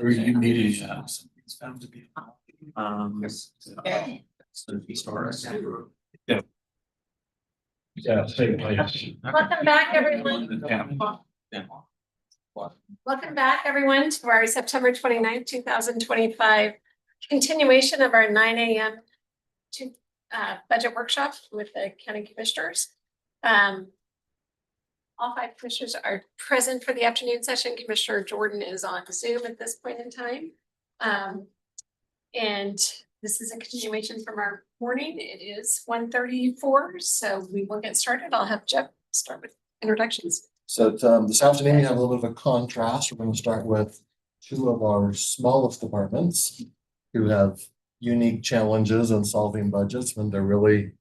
Or you needed, yeah. Yeah, same place. Welcome back, everyone. Yeah. Welcome back, everyone, to our September 29th, 2025 continuation of our 9 a.m. to budget workshop with the county commissioners. All 5 commissioners are present for the afternoon session. Commissioner Jordan is on Zoom at this point in time. And this is a continuation from our morning. It is 1:34, so we will get started. I'll have Jeff start with introductions. So this afternoon, we have a little bit of a contrast. We're going to start with 2 of our smallest departments who have unique challenges in solving budgets when they're really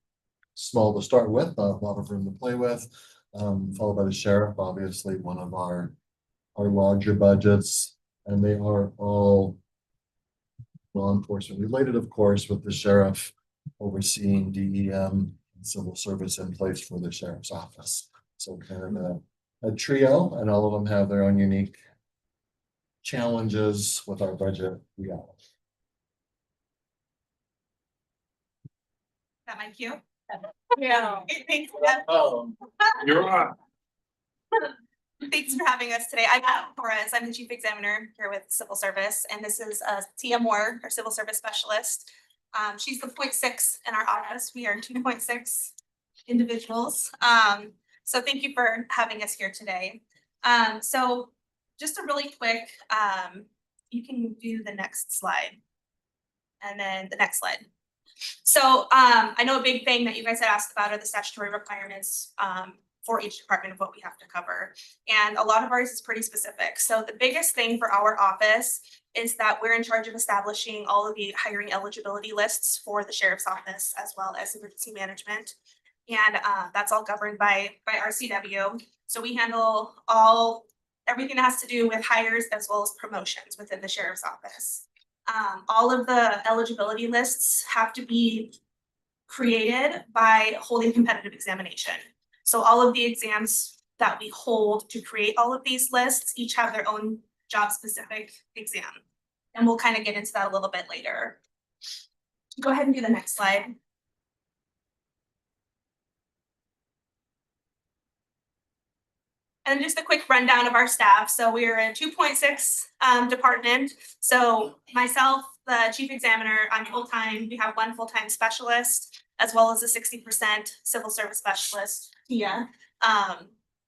small to start with, a lot of room to play with. Followed by the sheriff, obviously one of our larger budgets, and they are all law enforcement related, of course, with the sheriff overseeing DEM and civil service in place for the sheriff's office. So kind of a trio, and all of them have their own unique challenges with our budget reality. That my cue? Yeah. Thanks, Oh, you're on. Thanks for having us today. I'm Matt Torres. I'm the chief examiner here with Civil Service, and this is Tia Moore, our civil service specialist. She's the 0.6 in our office. We are 2.6 individuals. So thank you for having us here today. So just a really quick, you can do the next slide. And then the next slide. So I know a big thing that you guys had asked about are the statutory requirements for each department of what we have to cover. And a lot of ours is pretty specific. So the biggest thing for our office is that we're in charge of establishing all of the hiring eligibility lists for the sheriff's office as well as emergency management. And that's all governed by our CW. So we handle everything that has to do with hires as well as promotions within the sheriff's office. All of the eligibility lists have to be created by holding competitive examination. So all of the exams that we hold to create all of these lists each have their own job specific exam. And we'll kind of get into that a little bit later. Go ahead and do the next slide. And just a quick rundown of our staff. So we are a 2.6 department. So myself, the chief examiner, I'm full-time. We have 1 full-time specialist, as well as a 60% civil service specialist, Tia.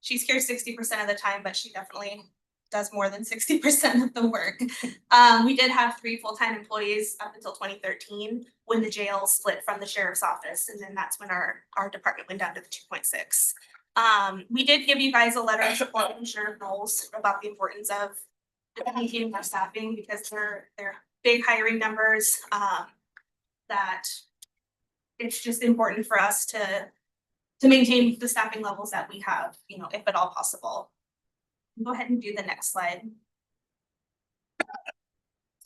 She's here 60% of the time, but she definitely does more than 60% of the work. We did have 3 full-time employees up until 2013 when the jail split from the sheriff's office. And then that's when our department went down to the 2.6. We did give you guys a letter of support from Sheriff Knowles about the importance of maintaining our staffing because they're big hiring numbers, that it's just important for us to maintain the staffing levels that we have, if at all possible. Go ahead and do the next slide.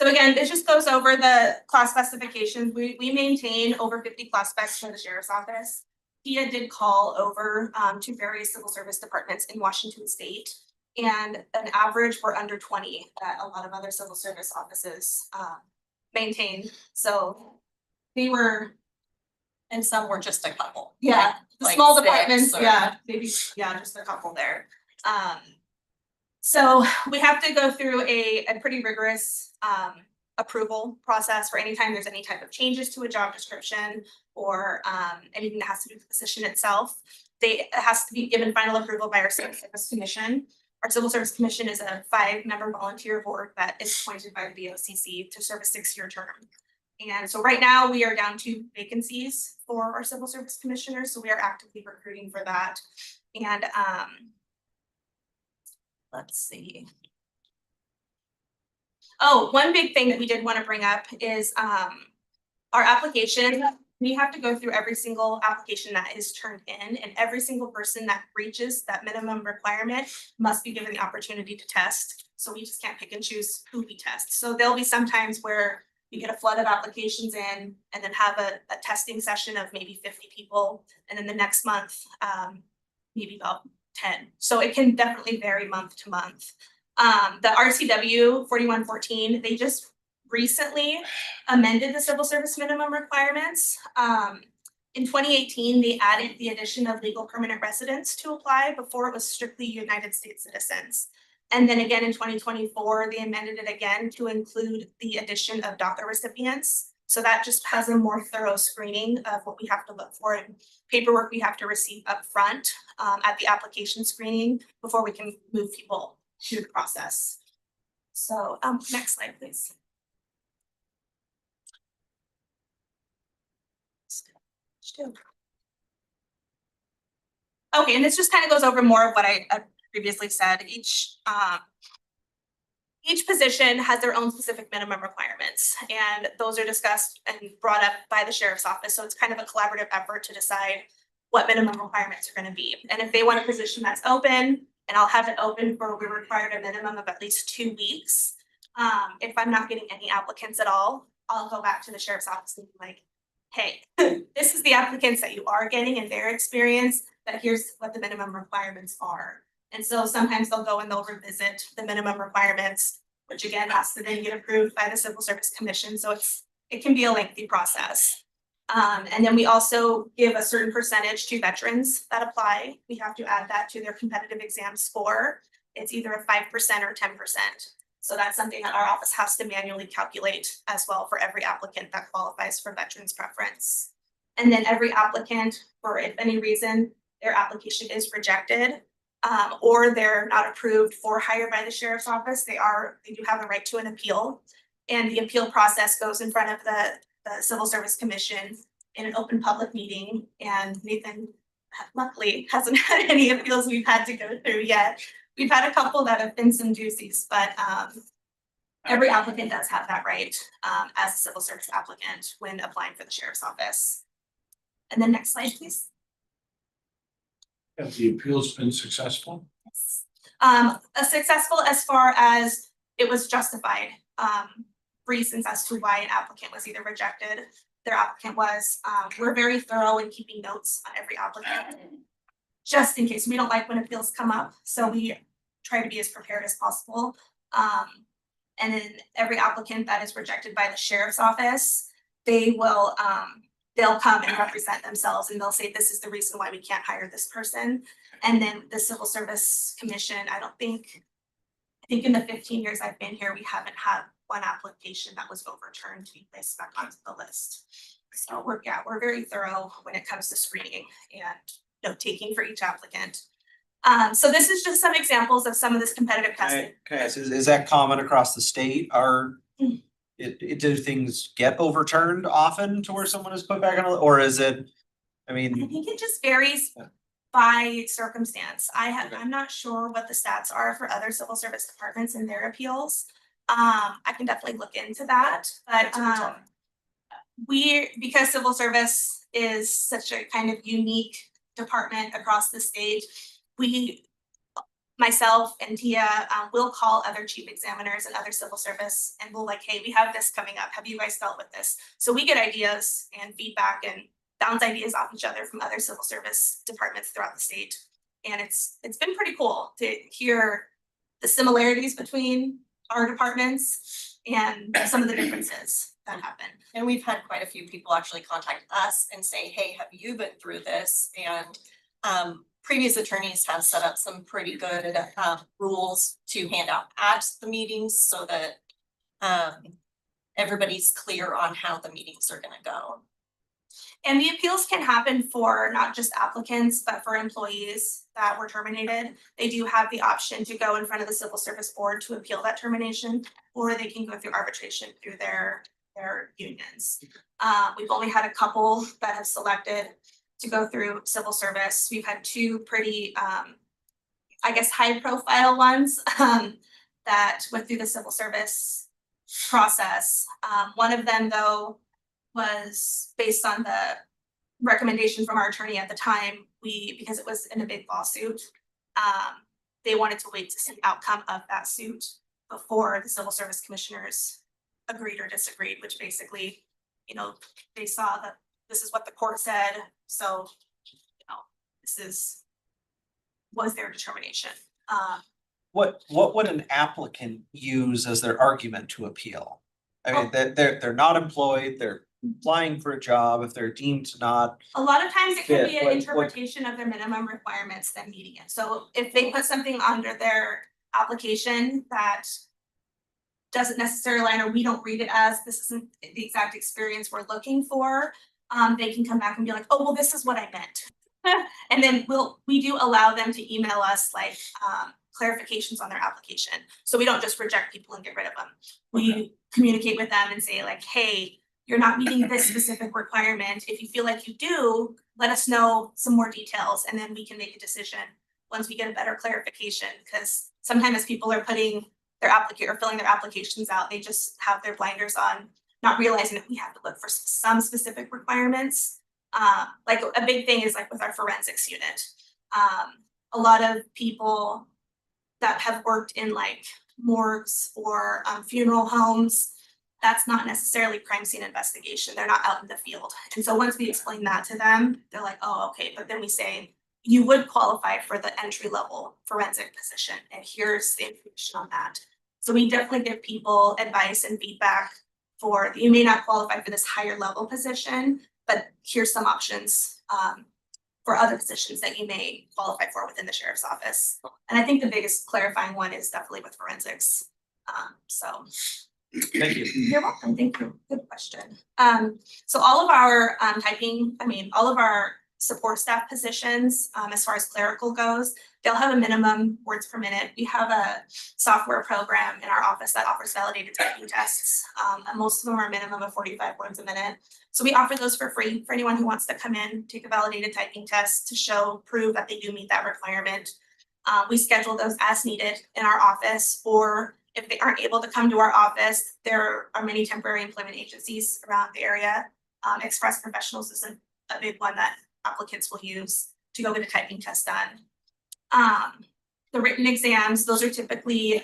So again, this just goes over the class specifications. We maintain over 50 class specs for the sheriff's office. Tia did call over to various civil service departments in Washington state, and an average were under 20 that a lot of other civil service offices maintain. So they were, and some were just a couple. yeah, the like small 6 departments, or- yeah, maybe, yeah, just a couple there. So we have to go through a pretty rigorous approval process for any time there's any type of changes to a job description or anything that has to do with the position itself. It has to be given final approval by our Civil Service Commission. Our Civil Service Commission is a 5-member volunteer board that is appointed by the BOCC to serve a 6-year term. And so right now we are down to vacancies for our Civil Service Commissioners, so we are actively recruiting for that. And let's see. Oh, one big thing that we did want to bring up is our application. We have to go through every single application that is turned in, and every single person that reaches that minimum requirement must be given the opportunity to test. So we just can't pick and choose who we test. So there'll be some times where we get a flood of applications in and then have a testing session of maybe 50 people. And then the next month, maybe about 10. So it can definitely vary month to month. The RCW 4114, they just recently amended the civil service minimum requirements. In 2018, they added the addition of legal permanent residents to apply. Before it was strictly United States citizens. And then again in 2024, they amended it again to include the addition of DACA recipients. So that just has a more thorough screening of what we have to look for and paperwork we have to receive upfront at the application screening before we can move people through the process. So next slide, please. Okay, and this just kind of goes over more of what I previously said. Each position has their own specific minimum requirements, and those are discussed and brought up by the sheriff's office. So it's kind of a collaborative effort to decide what minimum requirements are going to be. And if they want a position that's open, and I'll have it open for, we require a minimum of at least 2 weeks. If I'm not getting any applicants at all, I'll go back to the sheriff's office and be like, hey, this is the applicants that you are getting and their experience, but here's what the minimum requirements are. And so sometimes they'll go and they'll revisit the minimum requirements, which again has to then get approved by the Civil Service Commission. So it can be a lengthy process. And then we also give a certain percentage to veterans that apply. We have to add that to their competitive exam score. It's either a 5% or 10%. So that's something that our office has to manually calculate as well for every applicant that qualifies for veterans preference. And then every applicant, for if any reason their application is rejected, or they're not approved for hire by the sheriff's office, they do have a right to an appeal. And the appeal process goes in front of the Civil Service Commission in an open public meeting. And Nathan luckily hasn't had any appeals we've had to go through yet. We've had a couple that have been some doozies, but every applicant does have that right as a civil service applicant when applying for the sheriff's office. And then next slide, please. Have the appeals been successful? Successful as far as it was justified, reasons as to why an applicant was either rejected. Their applicant was, we're very thorough in keeping notes on every applicant, just in case we don't like when appeals come up. So we try to be as prepared as possible. And then every applicant that is rejected by the sheriff's office, they will, they'll come and represent themselves and they'll say, this is the reason why we can't hire this person. And then the Civil Service Commission, I think in the 15 years I've been here, we haven't had one application that was overturned to be placed back onto the list. So we're very thorough when it comes to screening and note taking for each applicant. So this is just some examples of some of this competitive testing. Okay, so is that common across the state? Do things get overturned often to where someone is put back on, or is it, I I mean, think it just varies by circumstance. I'm not sure what the stats are for other civil service departments and their appeals. I can definitely look into that, but because civil service is such a kind of unique department across the state, myself and Tia will call other chief examiners and other civil service and we'll like, hey, we have this coming up. Have you guys dealt with this? So we get ideas and feedback and bounce ideas off each other from other civil service departments throughout the state. And it's been pretty cool to hear the similarities between our departments and some of the differences that happen. And we've had quite a few people actually contact us and say, hey, have you been through this? And previous attorneys have set up some pretty good rules to hand out at the meetings so that everybody's clear on how the meetings are gonna go. And the appeals can happen for not just applicants, but for employees that were terminated. They do have the option to go in front of the Civil Service Board to appeal that termination, or they can go through arbitration through their unions. We've only had a couple that have selected to go through civil service. We've had two pretty, I guess, high profile ones that went through the civil service process. One of them though was based on the recommendation from our attorney at the time. Because it was in a big lawsuit, they wanted to wait to see the outcome of that suit before the civil service commissioners agreed or disagreed, which basically, they saw that this is what the court said. So, this is was their determination. What would an applicant use as their argument to appeal? I mean, they're not employed, they're applying for a job, if they're deemed to not, A lot of times it can be Yeah, an what- interpretation of their minimum requirements than meeting it. So if they put something under their application that doesn't necessarily align, or we don't read it as this isn't the exact experience we're looking for, they can come back and be like, oh, well, this is what I meant. And then we do allow them to email us like clarifications on their application. So we don't just reject people and get rid of them. We communicate with them and say like, hey, you're not meeting this specific requirement. If you feel like you do, let us know some more details and then we can make a decision once we get a better clarification. Because sometimes as people are putting their applicant or filling their applications out, they just have their blinders on, not realizing that we have to look for some specific requirements. Like a big thing is like with our forensics unit. A lot of people that have worked in like morgues or funeral homes, that's not necessarily crime scene investigation. They're not out in the field. And so once we explain that to them, they're like, oh, okay. But then we say, you would qualify for the entry level forensic position. And here's the information on that. So we definitely give people advice and feedback for, you may not qualify for this higher level position, but here's some options for other positions that you may qualify for within the sheriff's office. And I think the biggest clarifying one is definitely with forensics. So. thank you. You're welcome, thank you, good question. So all of our all of our support staff positions, as far as clerical goes, they'll have a minimum words per minute. We have a software program in our office that offers validated typing tests. And most of them are a minimum of 45 words a minute. So we offer those for free for anyone who wants to come in, take a validated typing test to prove that they do meet that requirement. We schedule those as needed in our office, or if they aren't able to come to our office, there are many temporary employment agencies around the area. Express Professionals is a big one that applicants will use to go get a typing test done. The written exams, those are typically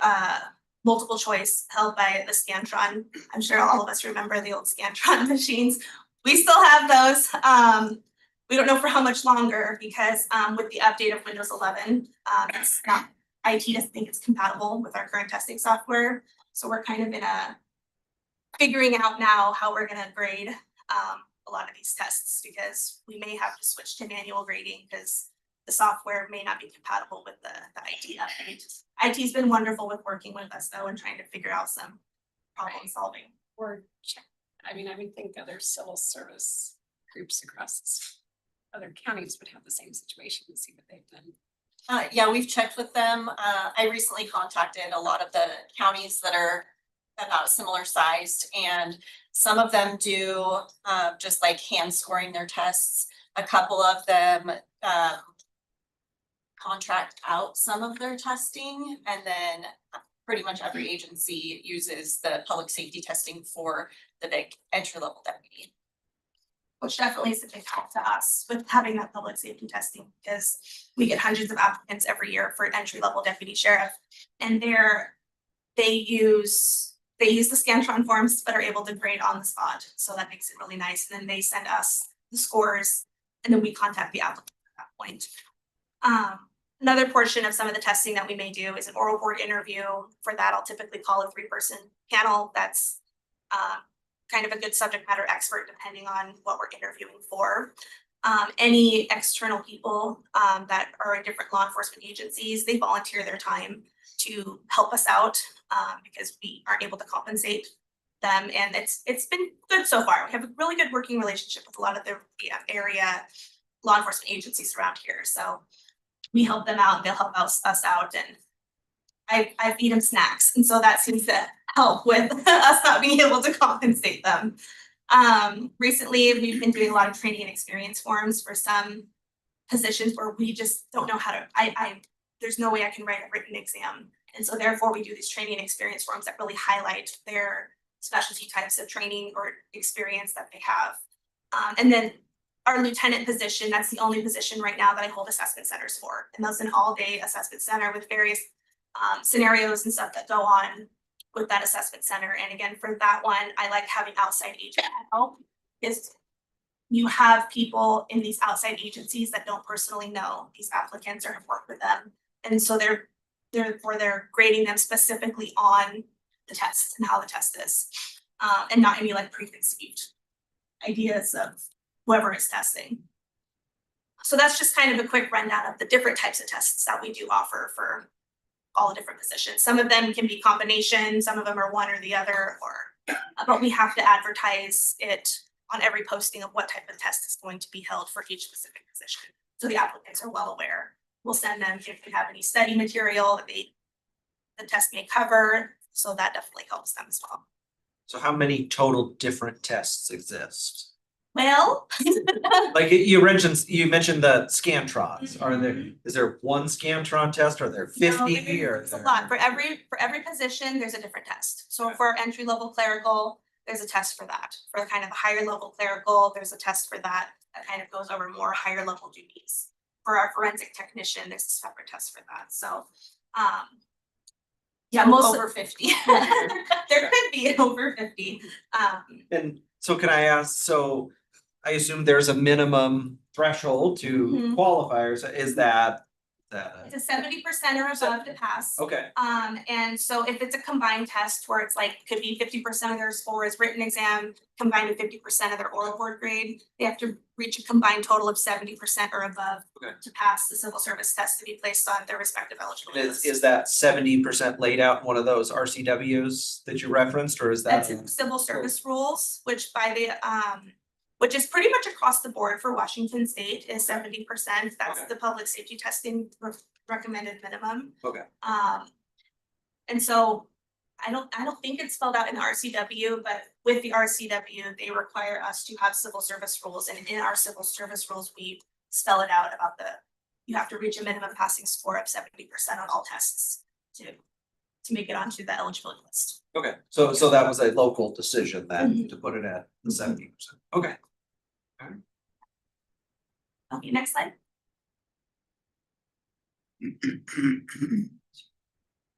multiple choice held by the Scantron. I'm sure all of us remember the old Scantron machines. We still have those. We don't know for how much longer because with the update of Windows 11, it's not, IT doesn't think it's compatible with our current testing software. So we're kind of in a figuring out now how we're gonna grade a lot of these tests, because we may have to switch to manual grading because the software may not be compatible with the IT update. IT's been wonderful with working with us though and trying to figure out some problem solving. Or check, I would think other civil service groups across other counties would have the same situation and see what they've done. Yeah, we've checked with them. I recently contacted a lot of the counties that are about similar sized, and some of them do just like hand scoring their tests. A couple of them contract out some of their testing, and then pretty much every agency uses the public safety testing for the big entry level deputy. Which definitely is a big help to us with having that public safety testing, because we get hundreds of applicants every year for entry level deputy sheriff. And they use the Scantron forms, but are able to grade on the spot. So that makes it really nice. And then they send us the scores and then we contact the applicant at that point. Another portion of some of the testing that we may do is an oral board interview. For that, I'll typically call a 3-person panel that's kind of a good subject matter expert depending on what we're interviewing for. Any external people that are in different law enforcement agencies, they volunteer their time to help us out because we aren't able to compensate them. And it's been good so far. We have a really good working relationship with a lot of the area law enforcement agencies around here. So we help them out, they'll help us out, and I feed them snacks. And so that seems to help with us not being able to compensate them. Recently, we've been doing a lot of training and experience forms for some positions where we just don't know how to, there's no way I can write a written exam. And so therefore we do these training and experience forms that really highlight their specialty types of training or experience that they have. And then our lieutenant position, that's the only position right now that I hold assessment centers for. And that's an all-day assessment center with various scenarios and stuff that go on with that assessment center. And again, for that one, I like having outside agent help. Is you have people in these outside agencies that don't personally know these applicants or have worked with them. And so they're grading them specifically on the test and how the test is. And not any like preconceived ideas of whoever is testing. So that's just kind of a quick rundown of the different types of tests that we do offer for all the different positions. Some of them can be combinations, some of them are one or the other, or but we have to advertise it on every posting of what type of test is going to be held for each specific position. So the applicants are well aware. We'll send them if they have any study material that the test may cover, so that definitely helps them as well. So how many total different tests exist? Well, Like you mentioned the Scantrons. Are there, is there one Scantron test? Are there 50 or? it's a lot. For every position, there's a different test. So for entry level clerical, there's a test for that. For kind of a higher level clerical, there's a test for that. That kind of goes over more higher level duties. For our forensic technician, there's a separate test for that. So, yeah, most Over 50. there could be over 50. And so can I ask, so I assume there's a minimum threshold to Mhm. qualifiers. Is that? It's a 70% or above to pass. Okay, And so if it's a combined test where it's like, could be 50% of their score is written exam, combined with 50% of their oral board grade, they have to reach a combined total of 70% or above Okay. to pass the civil service test to be placed on their respective eligibility is list. that 70% laid out in one of those RCWs that you referenced, or is that? That's in civil service rules, which by the, which is pretty much across the board for Washington State is 70%. That's Okay. the public safety testing recommended minimum. Okay. And so I don't think it's spelled out in the RCW, but with the RCW, they require us to have civil service rules, and in our civil service rules, we spell it out about you have to reach a minimum passing score of 70% on all tests to make it onto the eligibility list. Okay, so that was a local decision then Mhm. to put it at the 70%. Okay. Okay, next slide.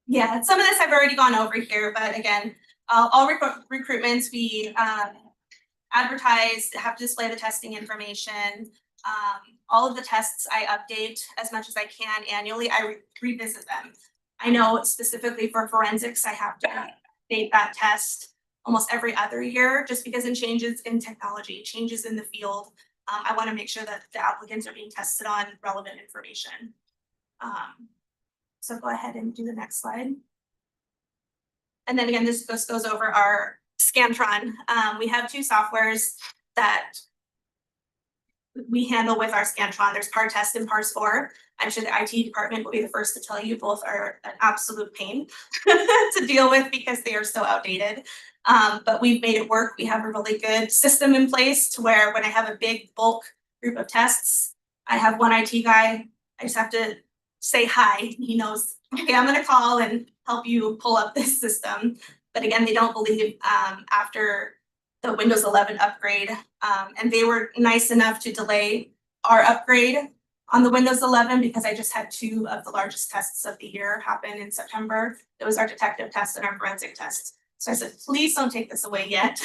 Yeah, some of this I've already gone over here, but again, all recruitments, we advertise, have to display the testing information. All of the tests I update as much as I can annually. I revisit them. I know specifically for forensics, I have to update that test almost every other year, just because in changes in technology, changes in the field. I want to make sure that the applicants are being tested on relevant information. So go ahead and do the next slide. And then again, this goes over our Scantron. We have two softwares that we handle with our Scantron. There's PARTest and PARS4. I'm sure the IT department will be the first to tell you both are an absolute pain to deal with because they are so outdated. But we've made it work. We have a really good system in place to where when I have a big bulk group of tests, I have one IT guy. I just have to say hi. He knows, okay, I'm gonna call and help you pull up this system. But again, they don't believe after the Windows 11 upgrade, and they were nice enough to delay our upgrade on the Windows 11 because I just had two of the largest tests of the year happen in September. It was our detective test and our forensic test. So I said, please don't take this away yet.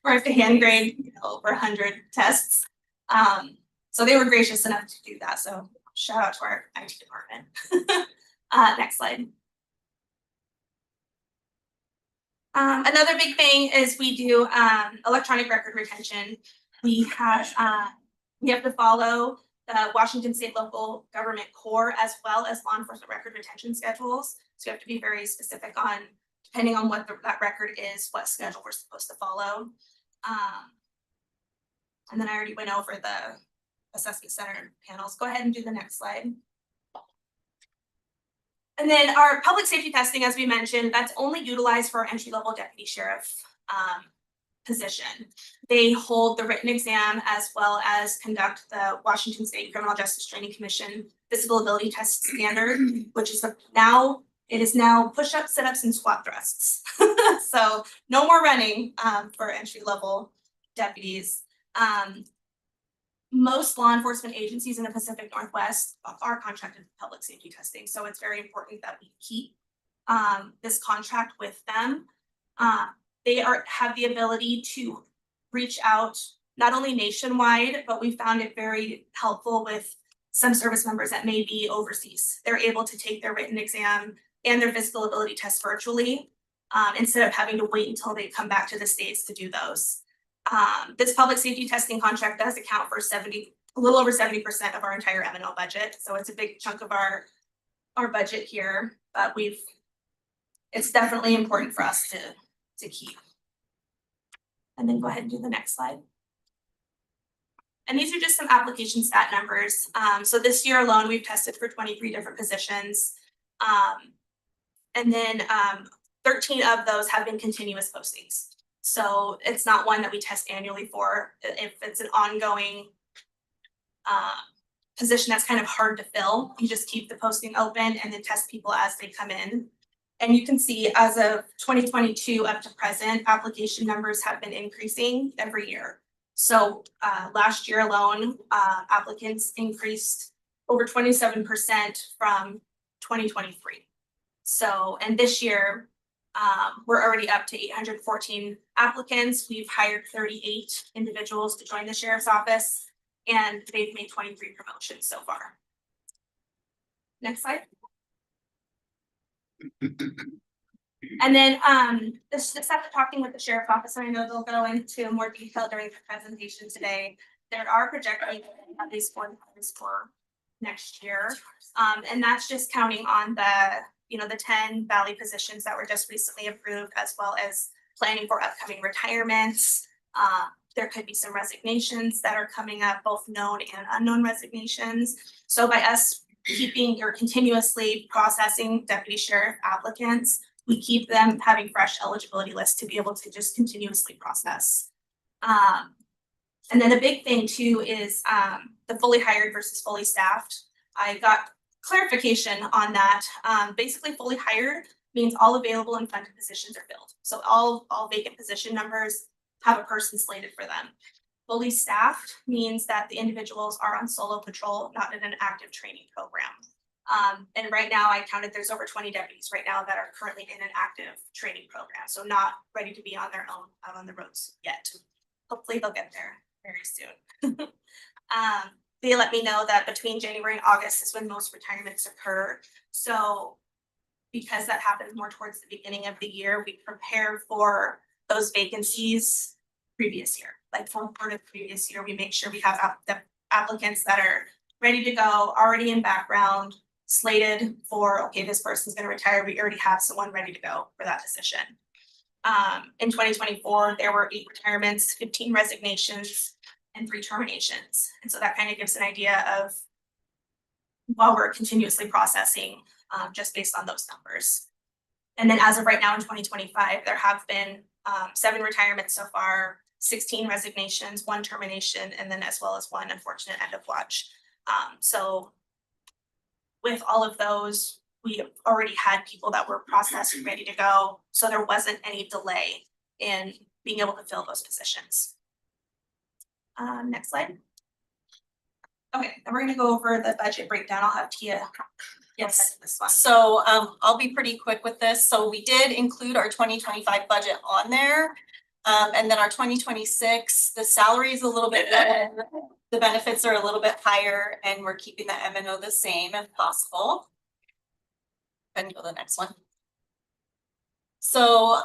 We're at the hand grade, over 100 tests. So they were gracious enough to do that. So shout out to our IT department. Next slide. Another big thing is we do electronic record retention. We have to follow the Washington State Local Government Core as well as law enforcement record retention schedules. So you have to be very specific on, depending on what that record is, what schedule we're supposed to follow. And then I already went over the assessment center panels. Go ahead and do the next slide. And then our public safety testing, as we mentioned, that's only utilized for our entry-level deputy sheriff position. They hold the written exam as well as conduct the Washington State Criminal Justice Training Commission physical ability test standard, which is it is now push-ups, sit-ups, and squat thrusts. So no more running for entry-level deputies. Most law enforcement agencies in the Pacific Northwest are contracted with public safety testing, so it's very important that we keep this contract with them. They have the ability to reach out not only nationwide, but we found it very helpful with some service members that may be overseas. They're able to take their written exam and their physical ability test virtually, instead of having to wait until they come back to the States to do those. This public safety testing contract does account for a little over 70% of our entire M&O budget, so it's a big chunk of our budget here, but it's definitely important for us to keep. And then go ahead and do the next slide. And these are just some application stat numbers. So this year alone, we've tested for 23 different positions. And then 13 of those have been continuous postings. So it's not one that we test annually for. If it's an ongoing position that's kind of hard to fill, you just keep the posting open and then test people as they come in. And you can see as of 2022 up to present, application numbers have been increasing every year. So last year alone, applicants increased over 27% from 2023. So, and this year, we're already up to 814 applicants. We've hired 38 individuals to join the sheriff's office, and they've made 23 promotions so far. Next slide. And then this after talking with the sheriff's office, I know they'll go into more detail during the presentation today. There are projecting at least 4 for next year. And that's just counting on the 10 Valley positions that were just recently approved, as well as planning for upcoming retirements. There could be some resignations that are coming up, both known and unknown resignations. So by us keeping or continuously processing deputy sheriff applicants, we keep them having fresh eligibility lists to be able to just continuously process. And then a big thing too is the fully hired versus fully staffed. I got clarification on that. Basically fully hired means all available and funded positions are filled. So all vacant position numbers have a person slated for them. Fully staffed means that the individuals are on solo patrol, not in an active training program. And right now I counted there's over 20 deputies right now that are currently in an active training program. So not ready to be on their own out on the roads yet. Hopefully they'll get there very soon. They let me know that between January and August is when most retirements occur. So because that happens more towards the beginning of the year, we prepare for those vacancies previous year. Like from part of the previous year, we make sure we have the applicants that are ready to go, already in background, slated for, okay, this person's gonna retire, we already have someone ready to go for that position. In 2024, there were 8 retirements, 15 resignations, and 3 terminations. And so that kind of gives an idea of while we're continuously processing, just based on those numbers. And then as of right now in 2025, there have been 7 retirements so far, 16 resignations, 1 termination, and then as well as 1 unfortunate end of watch. So with all of those, we already had people that were processed and ready to go. So there wasn't any delay in being able to fill those positions. Next slide. Okay, and we're gonna go over the budget breakdown. I'll have Tia. Yes, this one. So I'll be pretty quick with this. So we did include our 2025 budget on there. And then our 2026, the salary is a little bit lower, the benefits are a little bit higher, and we're keeping the M&O the same if possible. And go to the next one. So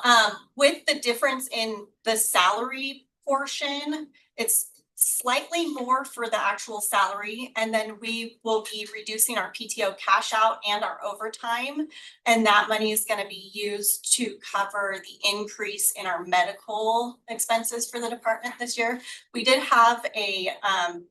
with the difference in the salary portion, it's slightly more for the actual salary, and then we will be reducing our PTO cash out and our overtime, and that money is going to be used to cover the increase in our medical expenses for the department this year. We did have a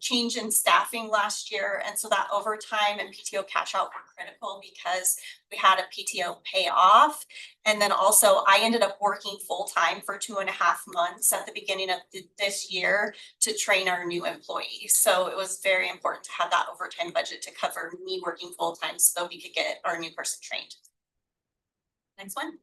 change in staffing last year, and so that overtime and PTO cash out were critical because we had a PTO payoff. And then also I ended up working full-time for 2.5 months at the beginning of this year to train our new employees. So it was very important to have that overtime budget to cover me working full-time so that we could get our new person trained. Next one.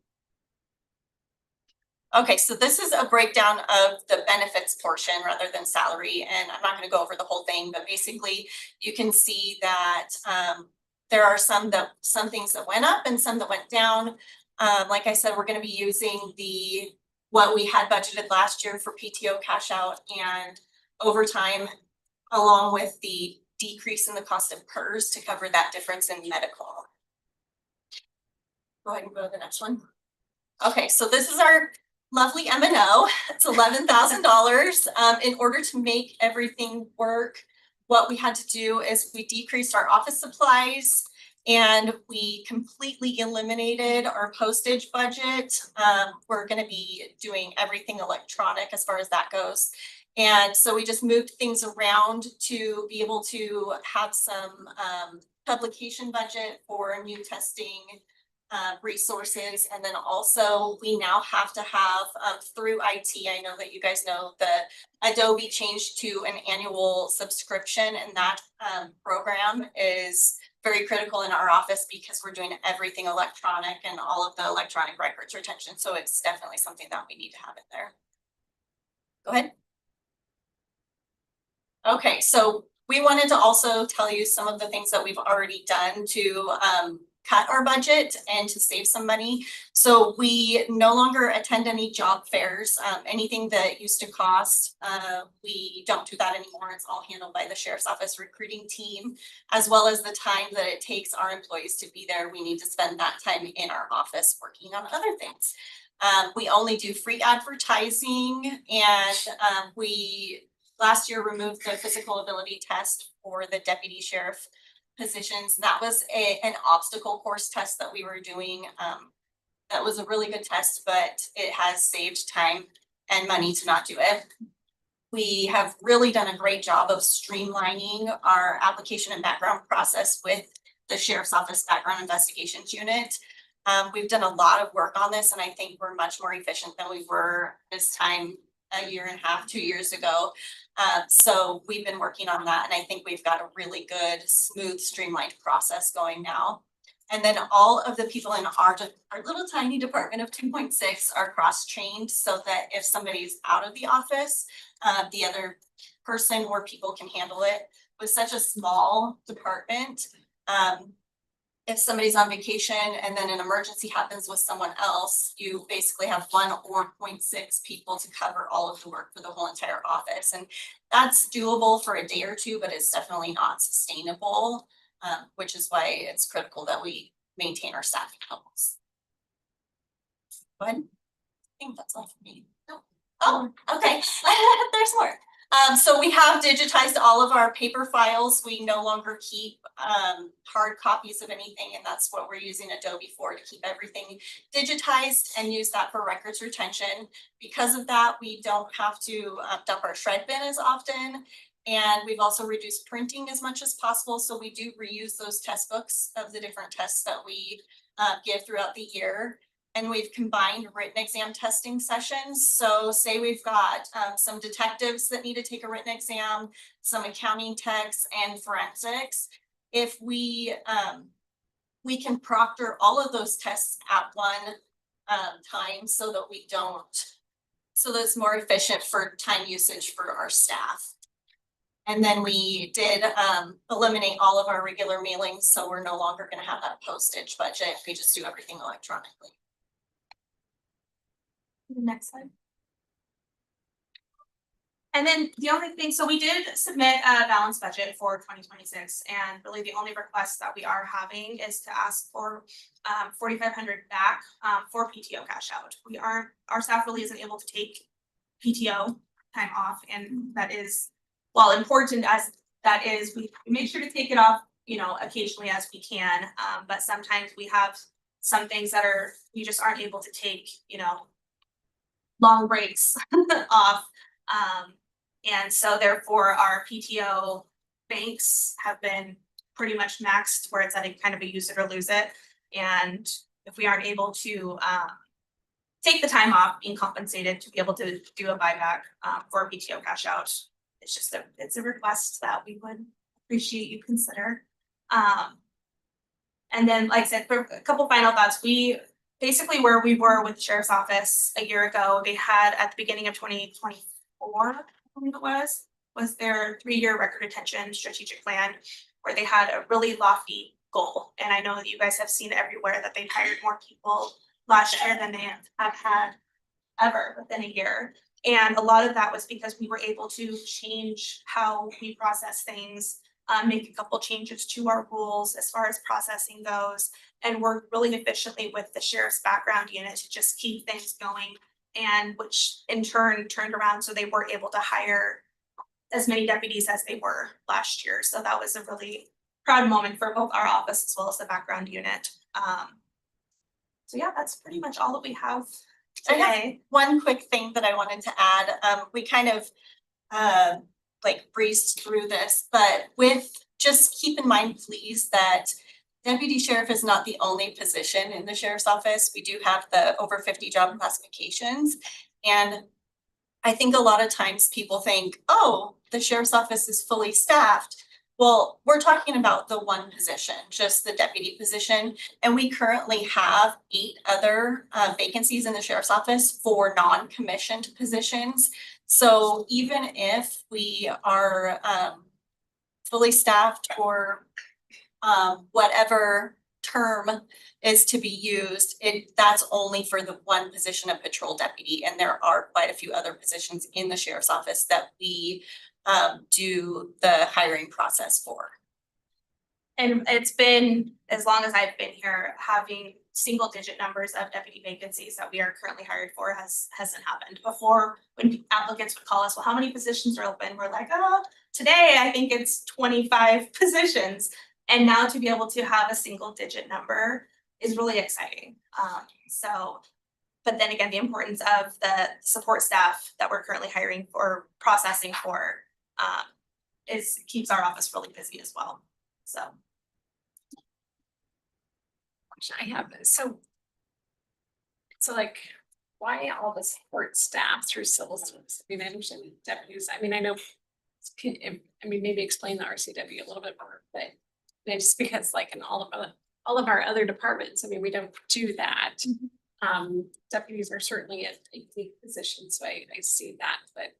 Okay, so this is a breakdown of the benefits portion rather than salary. And I'm not gonna go over the whole thing, but basically you can see that there are some things that went up and some that went down. Like I said, we're gonna be using what we had budgeted last year for PTO cash out and overtime along with the decrease in the cost of PERS to cover that difference in medical. Go ahead and go to the next one. Okay, so this is our lovely M and O. It's $11,000. In order to make everything work, what we had to do is we decreased our office supplies and we completely eliminated our postage budget. We're gonna be doing everything electronic as far as that goes. And so we just moved things around to be able to have some publication budget for new testing resources. And then also we now have to have through IT, I know that you guys know the Adobe changed to an annual subscription, and that program is very critical in our office because we're doing everything electronic and all of the electronic records retention. So it's definitely something that we need to have in there. Go ahead. Okay, so we wanted to also tell you some of the things that we've already done to cut our budget and to save some money. So we no longer attend any job fairs. Anything that used to cost, we don't do that anymore. It's all handled by the sheriff's office recruiting team, as well as the time that it takes our employees to be there. We need to spend that time in our office working on other things. We only do free advertising, and we last year removed the physical ability test for the deputy sheriff positions. That was an obstacle course test that we were doing. That was a really good test, but it has saved time and money to not do it. We have really done a great job of streamlining our application and background process with the sheriff's office background investigations unit. We've done a lot of work on this, and I think we're much more efficient than we were this time a year and a half, 2 years ago. So we've been working on that, and I think we've got a really good, smooth, streamlined process going now. And then all of the people in our little tiny department of 2.6 are cross-trained so that if somebody's out of the office, the other person or people can handle it. With such a small department, if somebody's on vacation and then an emergency happens with someone else, you basically have 1 or 0.6 people to cover all of the work for the whole entire office. And that's doable for a day or two, but it's definitely not sustainable, which is why it's critical that we maintain our staffing levels. Go ahead. I think that's all for me. No. Oh, okay. There's more. So we have digitized all of our paper files. We no longer keep hard copies of anything, and that's what we're using Adobe for, to keep everything digitized and use that for records retention. Because of that, we don't have to dump our shred bin as often, and we've also reduced printing as much as possible. So we do reuse those test books of the different tests that we give throughout the year. And we've combined written exam testing sessions. So say we've got some detectives that need to take a written exam, some accounting techs and forensics. If we can proctor all of those tests at one time so that it's more efficient for time usage for our staff. And then we did eliminate all of our regular mailings, so we're no longer gonna have that postage budget. We just do everything electronically. The next slide. And then the only thing, so we did submit a balanced budget for 2026, and really the only request that we are having is to ask for 4,500 back for PTO cash out. Our staff really isn't able to take PTO time off, and that is, while important as that is, we make sure to take it off, occasionally as we can. But sometimes we have some things that you just aren't able to take, long breaks off. And so therefore our PTO banks have been pretty much maxed, where it's at a kind of a use it or lose it. And if we aren't able to take the time off being compensated to be able to do a buyback for a PTO cash out, it's a request that we would appreciate you consider. And then, like I said, for a couple final thoughts, basically where we were with the sheriff's office a year ago, they had at the beginning of 2024, I believe it was their 3-year record retention strategic plan, where they had a really lofty goal. And I know that you guys have seen everywhere that they've hired more people last year than they have had ever within a year. And a lot of that was because we were able to change how we process things, make a couple changes to our rules as far as processing those, and work really efficiently with the sheriff's background unit to just keep things going. And which in turn turned around so they were able to hire as many deputies as they were last year. So that was a really proud moment for both our office as well as the background unit. So yeah, that's pretty much all that we have I have today. one quick thing that I wanted to add, we kind of like breezed through this, but just keep in mind, please, that deputy sheriff is not the only position in the sheriff's office. We do have the over 50 job classifications. And I think a lot of times people think, oh, the sheriff's office is fully staffed. Well, we're talking about the one position, just the deputy position. And we currently have 8 other vacancies in the sheriff's office for non-commissioned positions. So even if we are fully staffed, or whatever term is to be used, that's only for the one position of patrol deputy. And there are quite a few other positions in the sheriff's office that we do the hiring process for. And it's been, as long as I've been here, having single digit numbers of deputy vacancies that we are currently hired for hasn't happened. Before, when applicants would call us, well, how many positions are open? We're like, oh, today I think it's 25 positions. And now to be able to have a single digit number is really exciting. But then again, the importance of the support staff that we're currently hiring for, processing for, keeps our office really busy as well. So. I have this, so like, why all the support staff through civil service? I mean, I understand deputies, I mean, I know. Maybe explain the RCW a little bit more, but just because like in all of our other departments, I mean, we don't do that. Deputies are certainly a unique position, so I see that, but.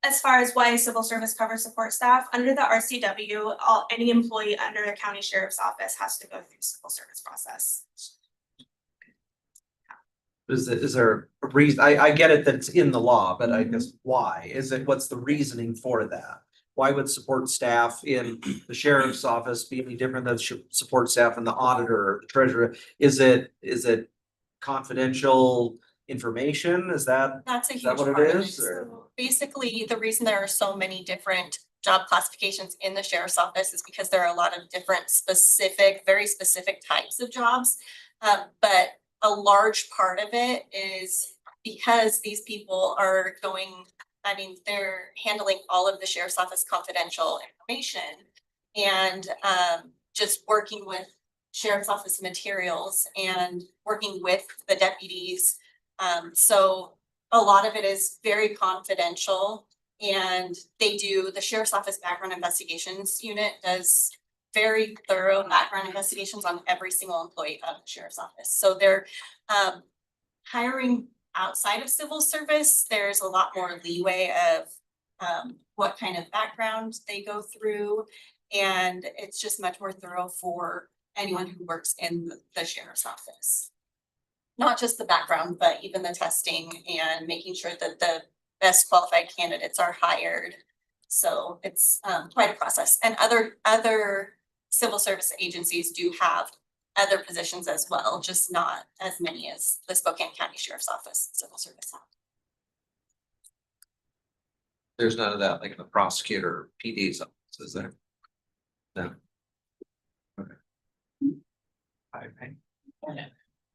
As far as why civil service covers support staff, under the RCW, any employee under the county sheriff's office has to go through civil service process. Is there a reason? I get it that it's in the law, but I guess why? What's the reasoning for that? Why would support staff in the sheriff's office be any different than support staff in the auditor, or the treasurer? Is it confidential information? That's a Is that huge what it part of is, it. or? So basically, the reason there are so many different job classifications in the sheriff's office is because there are a lot of different very specific types of jobs. But a large part of it is because these people are they're handling all of the sheriff's office confidential information and just working with sheriff's office materials and working with the deputies. So a lot of it is very confidential, and the sheriff's office background investigations unit does very thorough background investigations on every single employee of the sheriff's office. So they're hiring outside of civil service. There's a lot more leeway of what kind of background they go through. And it's just much more thorough for anyone who works in the sheriff's office. Not just the background, but even the testing and making sure that the best qualified candidates are hired. So it's quite a process. And other civil service agencies do have other positions as well, just not as many as the Spokane County Sheriff's Office Civil Service. There's none of that, like in the prosecutor PD's office, is there? No. Okay.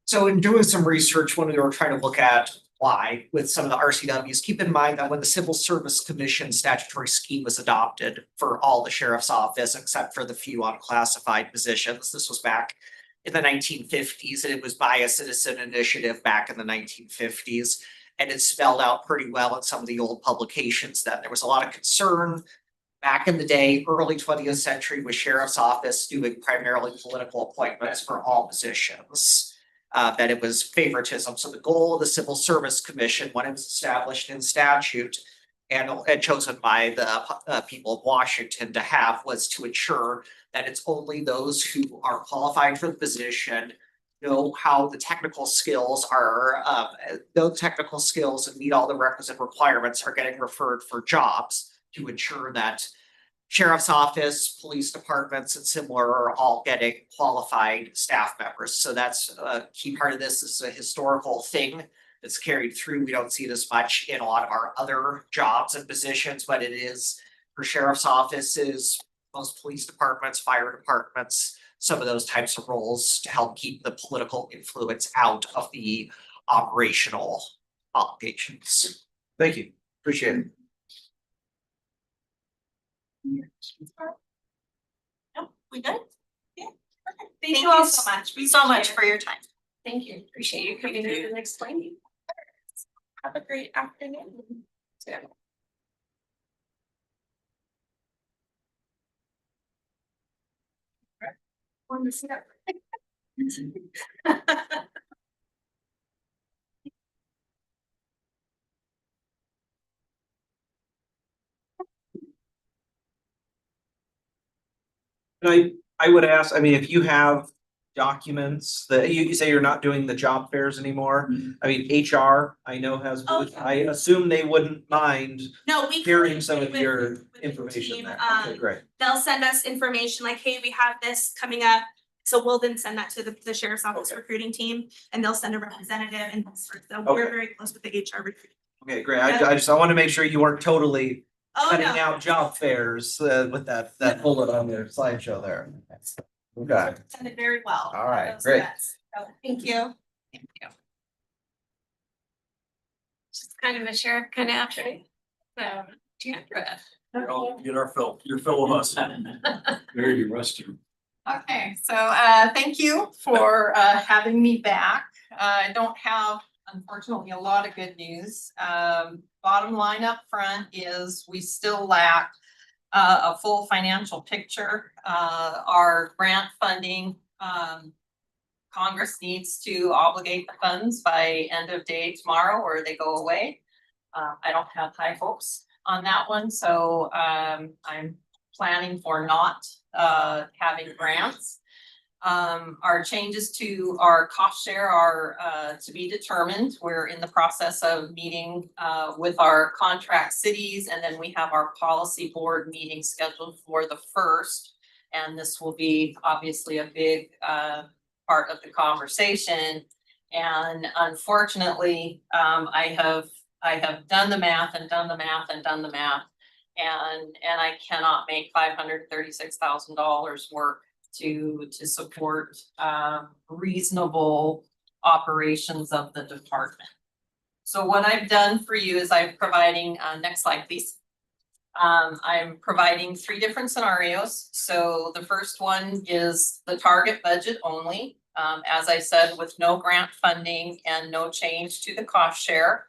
So in doing some research, when we were trying to look at why with some of the RCWs, keep in mind that when the Civil Service Commission statutory scheme was adopted for all the sheriff's office, except for the few unclassified positions, this was back in the 1950s, and it was by a citizen initiative back in the 1950s. And it's spelled out pretty well in some of the old publications that there was a lot of concern back in the day, early 20th century, with sheriff's office doing primarily political appointments for all positions. That it was favoritism. So the goal of the Civil Service Commission, when it was established in statute and chosen by the people of Washington to have, was to ensure that it's only those who are qualified for the position, know how the technical skills are, those technical skills and meet all the requisite requirements are getting referred for jobs to ensure that sheriff's office, police departments and similar are all getting qualified staff members. So that's a key part of this. This is a historical thing that's carried through. We don't see it as much in a lot of our other jobs and positions, but it is for sheriff's offices, most police departments, fire departments, some of those types of roles to help keep the political influence out of the operational obligations. Thank you, appreciate it. No, we good? Yeah. Perfect. Thank Thank you all you so much. We so much appreciate it. for your time. Thank you. Appreciate you coming in and explaining. Have a great afternoon. Yeah. Want to see that? And I would ask, I mean, if you have documents that you say you're not doing the job fairs anymore. I mean, HR, I know has, Oh, yeah. I assume they wouldn't mind No, we. hearing some of with- your with the information team, there. Okay, um, great. They'll send us information like, hey, we have this coming up. So we'll then send that to the sheriff's office recruiting team and they'll send a representative and so we're Okay. very close with the HR recruiting. Okay, great. I want to make sure you weren't totally Oh, cutting no. out job fairs with that bullet on your slideshow there. Okay, Send it very well. All right, Those great. events. So, thank you. Thank you. Just kind of a sheriff kind of afternoon. So, Deandra. Get our fill, your fill of us. Very rusty. Okay, so thank you for having me back. I don't have, unfortunately, a lot of good news. Bottom line up front is we still lack a full financial picture. Our grant funding, Congress needs to obligate the funds by end of day tomorrow or they go away. I don't have high hopes on that one, so I'm planning for not having grants. Our changes to our cost share are to be determined. We're in the process of meeting with our contract cities, and then we have our policy board meeting scheduled for the 1st. And this will be obviously a big part of the conversation. And unfortunately, I have done the math and done the math and done the math. And I cannot make $536,000 work to support reasonable operations of the department. So what I've done for you is I'm providing, next slide, please. I'm providing 3 different scenarios. So the first one is the target budget only. As I said, with no grant funding and no change to the cost share.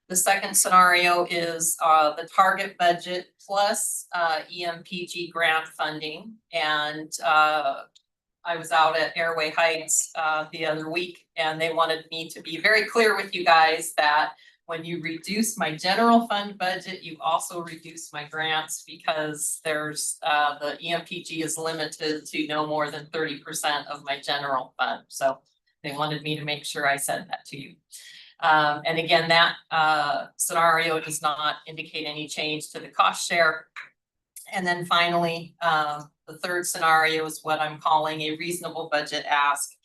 The second scenario is the target budget plus EMPG grant funding. And I was out at Airway Heights the other week and they wanted me to be very clear with you guys that when you reduce my general fund budget, you also reduce my grants because there's the EMPG is limited to no more than 30% of my general fund. So they wanted me to make sure I said that to you. And again, that scenario does not indicate any change to the cost share. And then finally, the third scenario is what I'm calling a reasonable budget ask.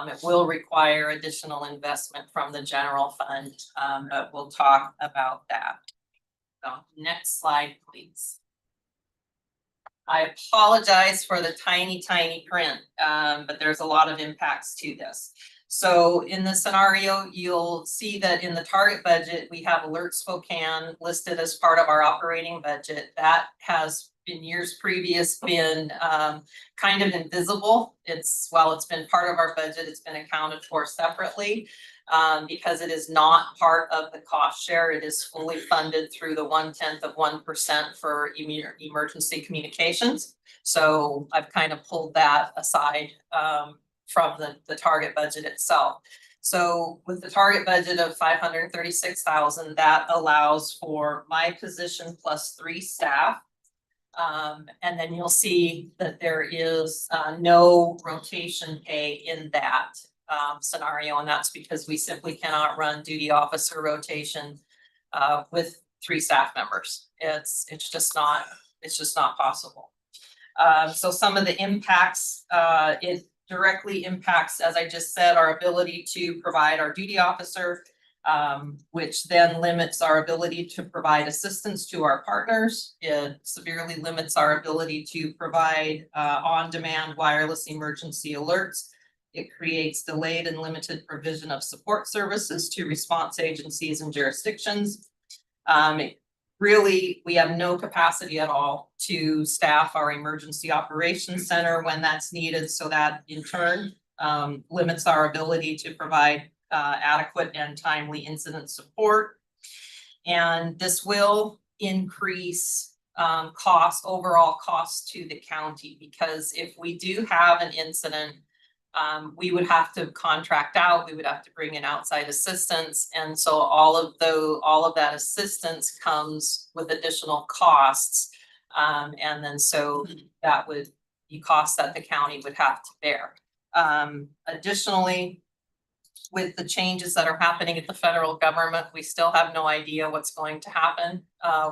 It will require additional investment from the general fund, but we'll talk about that. So next slide, please. I apologize for the tiny print, but there's a lot of impacts to this. So in the scenario, you'll see that in the target budget, we have Alert Spokane listed as part of our operating budget. That has in years previous been kind of invisible. While it's been part of our budget, it's been accounted for separately because it is not part of the cost share. It is fully funded through the 0.1% for emergency communications. So I've kind of pulled that aside from the target budget itself. So with the target budget of $536,000, that allows for my position plus 3 staff. And then you'll see that there is no rotation pay in that. scenario, and that's because we simply cannot run duty officer rotation with 3 staff members. It's just not possible. So some of the impacts, it directly impacts, as I just said, our ability to provide our duty officer, which then limits our ability to provide assistance to our partners. It severely limits our ability to provide on-demand wireless emergency alerts. It creates delayed and limited provision of support services to response agencies and jurisdictions. Really, we have no capacity at all to staff our emergency operations center when that's needed, so that in turn limits our ability to provide adequate and timely incident support. And this will increase overall cost to the county, because if we do have an incident, we would have to contract out, we would have to bring in outside assistance. And so all of that assistance comes with additional costs. And then so that would be costs that the county would have to bear. Additionally, with the changes that are happening at the federal government, we still have no idea what's going to happen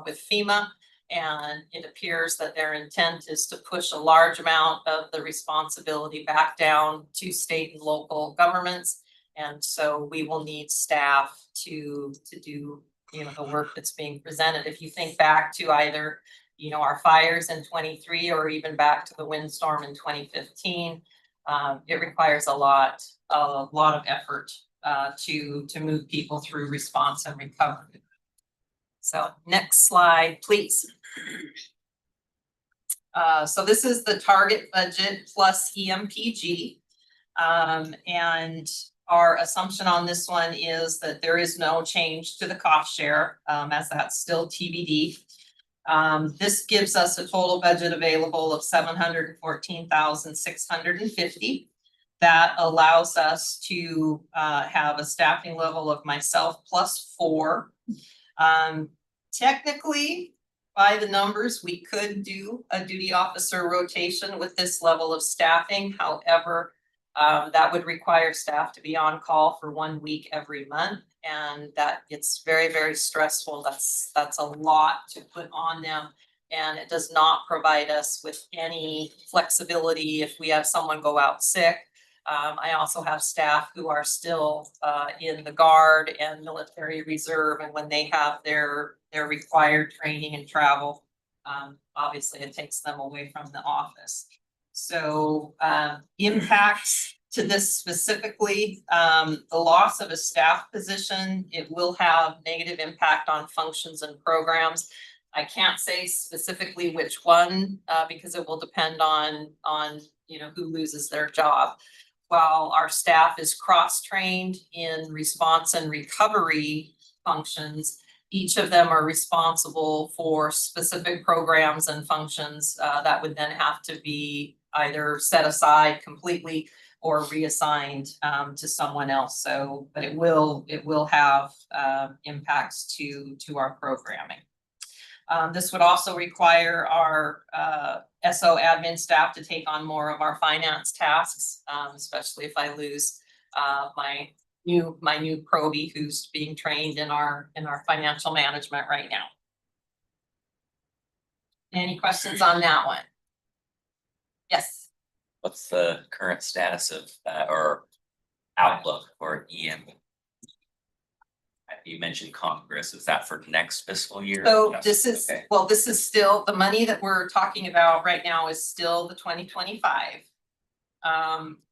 with FEMA. And it appears that their intent is to push a large amount of the responsibility back down to state and local governments. And so we will need staff to do, the work that's being presented. If you think back to either, our fires in 23 or even back to the windstorm in 2015, it requires a lot of effort to move people through response and recovery. So next slide, please. So this is the target budget plus EMPG. And our assumption on this one is that there is no change to the cost share, as that's still TBD. This gives us a total budget available of $714,650. That allows us to have a staffing level of myself plus 4. Technically, by the numbers, we could do a duty officer rotation with this level of staffing. However, that would require staff to be on call for 1 week every month, and that it's very, very stressful. That's a lot to put on them, and it does not provide us with any flexibility if we have someone go out sick. I also have staff who are still in the Guard and military reserve, and when they have their required training and travel, obviously it takes them away from the office. So impacts to this specifically, the loss of a staff position, it will have negative impact on functions and programs. I can't say specifically which one, because it will depend on who loses their job. While our staff is cross-trained in response and recovery functions, each of them are responsible for specific programs and functions that would then have to be either set aside completely or reassigned to someone else. So, but it will have impacts to our programming. This would also require our SO admin staff to take on more of our finance tasks, especially if I lose my new probie who's being trained in our financial management right now. Any questions on that one? Yes. What's the current status of or outlook for EM? You mentioned Congress. Is that for next fiscal year? So Yes. this is, Okay. well, this is still, the money that we're talking about right now is still the 2025.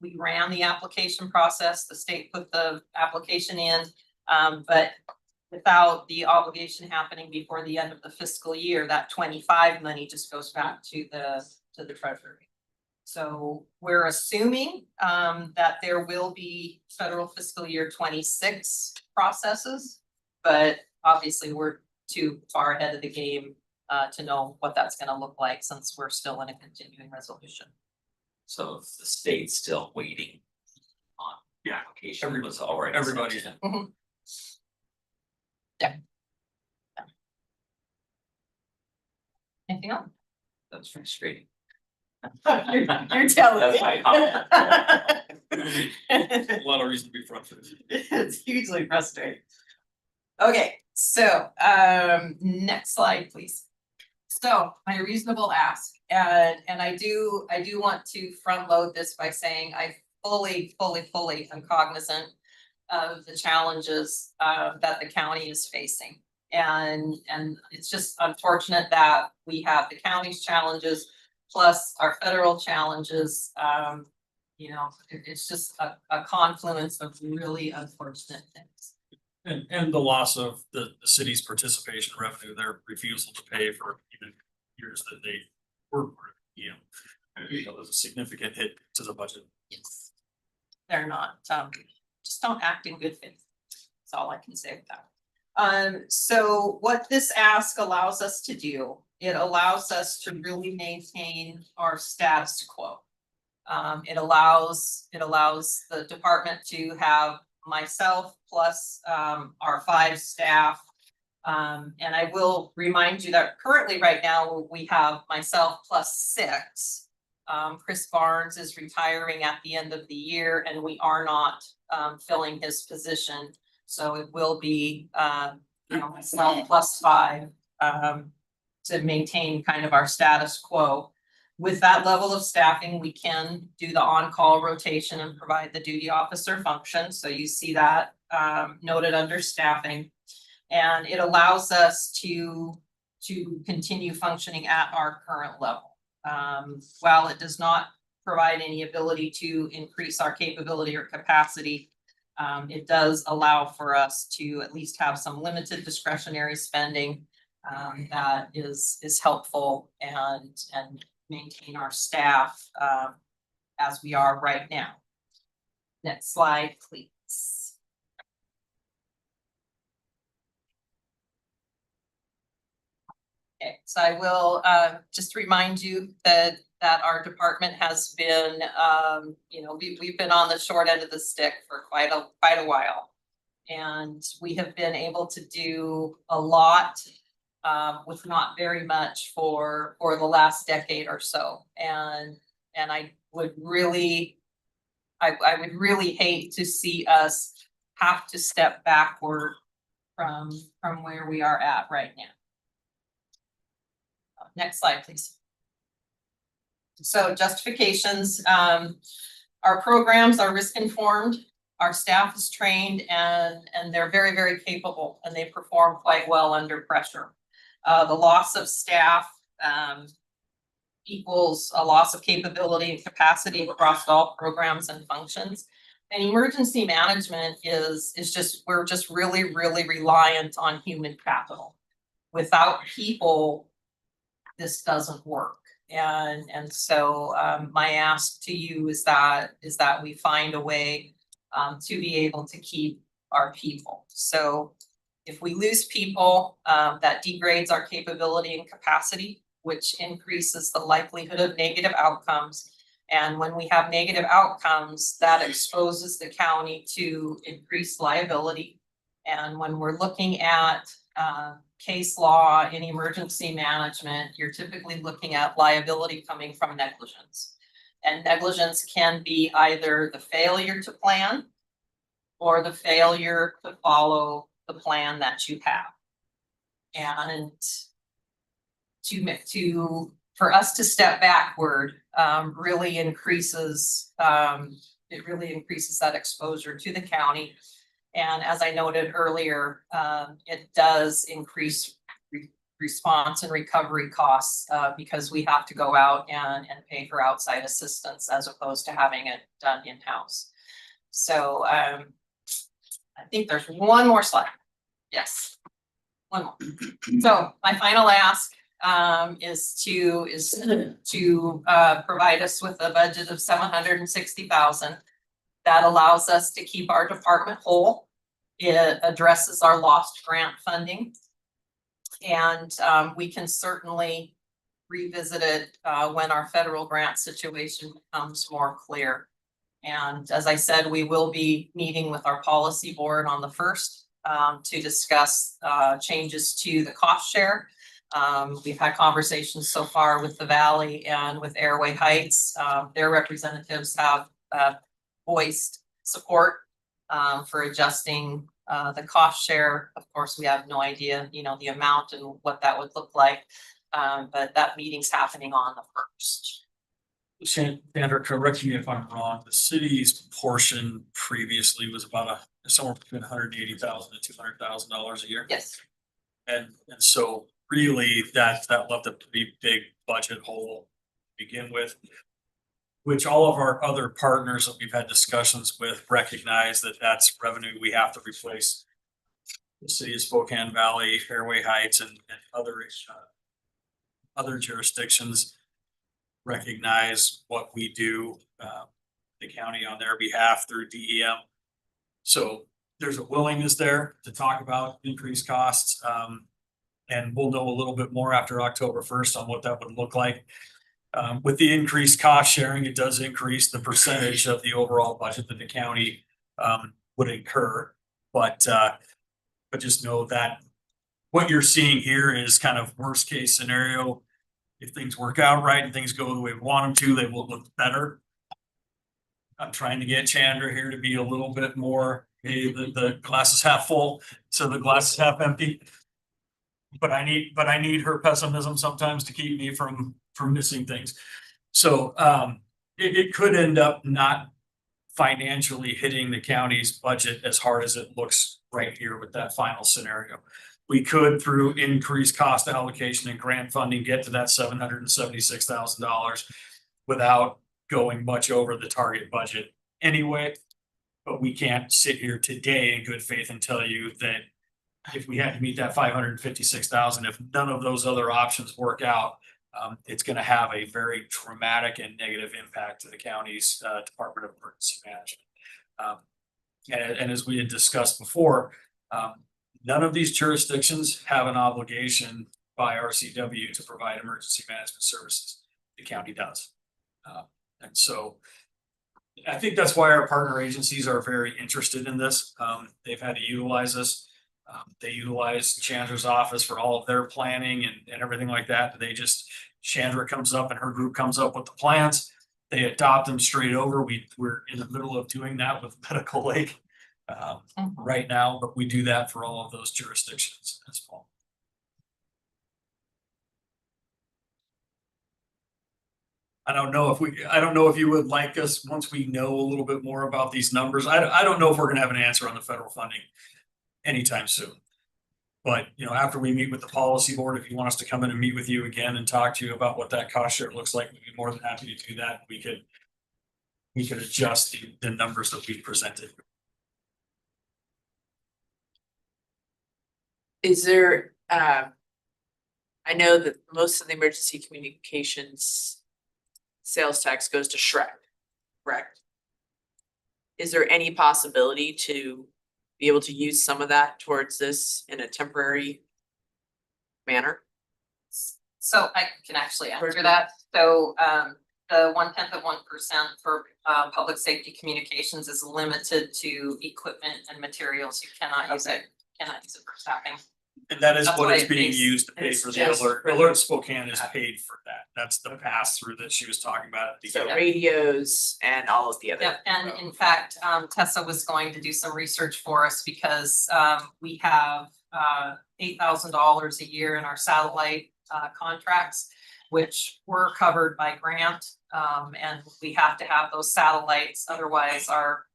We ran the application process, the state put the application in, but without the obligation happening before the end of the fiscal year, that 25 money just goes back to the treasury. So we're assuming that there will be federal fiscal year 26 processes, but obviously we're too far ahead of the game to know what that's going to look like, since we're still in a continuing resolution. So the state's still waiting on the application was already. Everybody's. sent. Anything else? That's frustrating. You're telling me. That's my A lot of reason to be frustrated. It's hugely frustrating. Okay, so, next slide, please. So my reasonable ask, and I do want to front load this by saying I fully am cognizant of the challenges, that the county is facing. And it's just unfortunate that we have the county's challenges plus our federal challenges. You know, it's just a confluence of really unfortunate things. And the loss of the city's participation revenue, their refusal to pay for even years that they were, you know, it was a significant hit to the budget. Yes. They're not, just don't act in good faith. That's all I can say with that. So what this ask allows us to do, it allows us to really maintain our status quo. It allows the department to have myself plus our 5 staff. And I will remind you that currently right now we have myself plus 6. Chris Barnes is retiring at the end of the year and we are not filling his position. So it will be you know, myself plus 5 to maintain kind of our status quo. With that level of staffing, we can do the on-call rotation and provide the duty officer function. So you see that noted under staffing. And it allows us to continue functioning at our current level. While it does not provide any ability to increase our capability or capacity, it does allow for us to at least have some limited discretionary spending that is helpful and maintain our staff as we are right now. Next slide, please. Okay, so I will just remind you that our department has been, you know, we've been on the short end of the stick for quite a while. And we have been able to do a lot with not very much for the last decade or so. And I would really hate to see us have to step backward from where we are at right now. Next slide, please. So justifications, our programs are risk informed, our staff is trained and they're very capable and they perform quite well under pressure. The loss of staff equals a loss of capability and capacity across all programs and functions. And emergency management is just, we're just really reliant on human capital. Without people, this doesn't work. And so my ask to you is that we find a way to be able to keep our people. So if we lose people, that degrades our capability and capacity, which increases the likelihood of negative outcomes. And when we have negative outcomes, that exposes the county to increased liability. And when we're looking at case law in emergency management, you're typically looking at liability coming from negligence. And negligence can be either the failure to plan or the failure to follow the plan that you have. And for us to step backward really increases that exposure to the county. And as I noted earlier, it does increase response and recovery costs because we have to go out and pay for outside assistance as opposed to having it done in-house. So I think there's one more slide. Yes, one more. So my final ask is to provide us with a budget of $760,000 that allows us to keep our department whole. It addresses our lost grant funding, and we can certainly revisit it when our federal grant situation becomes more clear. And as I said, we will be meeting with our policy board on the 1st to discuss changes to the cost share. We've had conversations so far with the Valley and with Airway Heights. Their representatives have voiced support for adjusting the cost share. Of course, we have no idea, the amount and what that would look like. But that meeting's happening on the 1st. Sandra, correct me if I'm wrong, the city's portion previously was about somewhere between $180,000 to $200,000 a year. Yes. And so really that left a pretty big budget hole to begin with. Which all of our other partners that we've had discussions with recognize that that's revenue we have to replace. The city of Spokane Valley, Fairway Heights and other jurisdictions recognize what we do, the county on their behalf through DEM. So there's a willingness there to talk about increased costs. And we'll know a little bit more after October 1st on what that would look like. With the increased cost sharing, it does increase the percentage of the overall budget that the county would incur. But just know that what you're seeing here is kind of worst case scenario. If things work out right and things go the way we want them to, they will look better. I'm trying to get Chandra here to be a little bit more, hey, the glass is half full, so the glass is half empty. But I need her pessimism sometimes to keep me from missing things. So it could end up not financially hitting the county's budget as hard as it looks right here with that final scenario. We could, through increased cost allocation and grant funding, get to that $776,000 without going much over the target budget anyway. But we can't sit here today in good faith and tell you that if we had to meet that 556,000, if none of those other options work out, it's going to have a very traumatic and negative impact to the county's Department of Emergency Management. And as we had discussed before, none of these jurisdictions have an obligation by RCW to provide emergency management services. The county does. And so I think that's why our partner agencies are very interested in this. They've had to utilize us. They utilize Chandra's office for all of their planning and everything like that. Chandra comes up and her group comes up with the plans. They adopt them straight over. We're in the middle of doing that with Medical Lake right now, but we do that for all of those jurisdictions as well. I don't know if you would like us, once we know a little bit more about these numbers. I don't know if we're gonna have an answer on the federal funding anytime soon. But, after we meet with the policy board, if you want us to come in and meet with you again and talk to you about what that cost share looks like, we'd be more than happy to do that. We could adjust the numbers that we presented. Is there, I know that most of the emergency communications sales tax goes to SHREC, correct? Is there any possibility to be able to use some of that towards this in a temporary manner? So I can actually answer that. So the 1/10 of 1% for public safety communications is limited to equipment and materials. You cannot use it for staffing. And that is That's what what is it being is. used to pay It's for the just alert. for Alert Spokane is paid for that. That's the pass through that she was talking about at the So beginning. radios and all of the other. Yep, and in fact, Tessa was going to do some research for us because we have $8,000 a year in our satellite contracts, which were covered by grant. And we have to have those satellites, otherwise our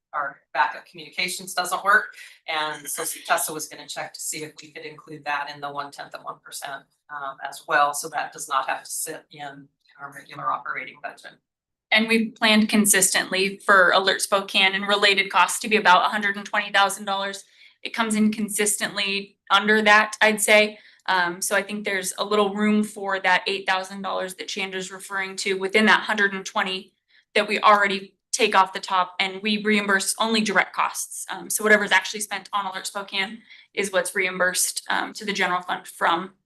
backup communications doesn't work. And so Tessa was gonna check to see if we could include that in the 1/10 of 1% as well, so that does not have to sit in our regular operating budget. And we've planned consistently for Alert Spokane and related costs to be about $120,000. It comes in consistently under that, I'd say. So I think there's a little room for that $8,000 that Chandra's referring to within that 120 that we already take off the top, and we reimburse only direct costs. So whatever's actually spent on Alert Spokane is what's reimbursed to the general fund from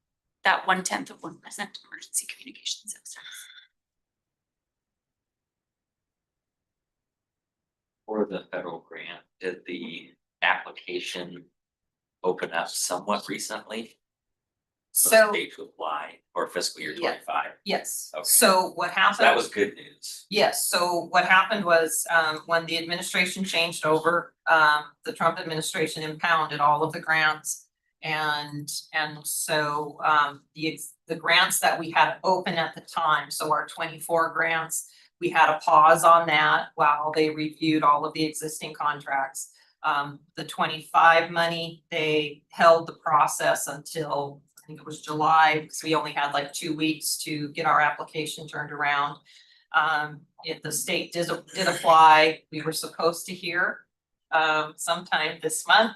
that 1/10 of 1% emergency communications sales tax. For the federal grant, did the application open up somewhat recently? So, State to apply for fiscal year Yeah. 25. yes, Okay. so what happened? So that was good news. Yes, so what happened was, when the administration changed over, the Trump administration impounded all of the grants. And so, the grants that we had open at the time, so our 24 grants, we had a pause on that while they reviewed all of the existing contracts. The 25 money, they held the process until, I think it was July, because we only had like 2 weeks to get our application turned around. If the state did apply, we were supposed to hear sometime this month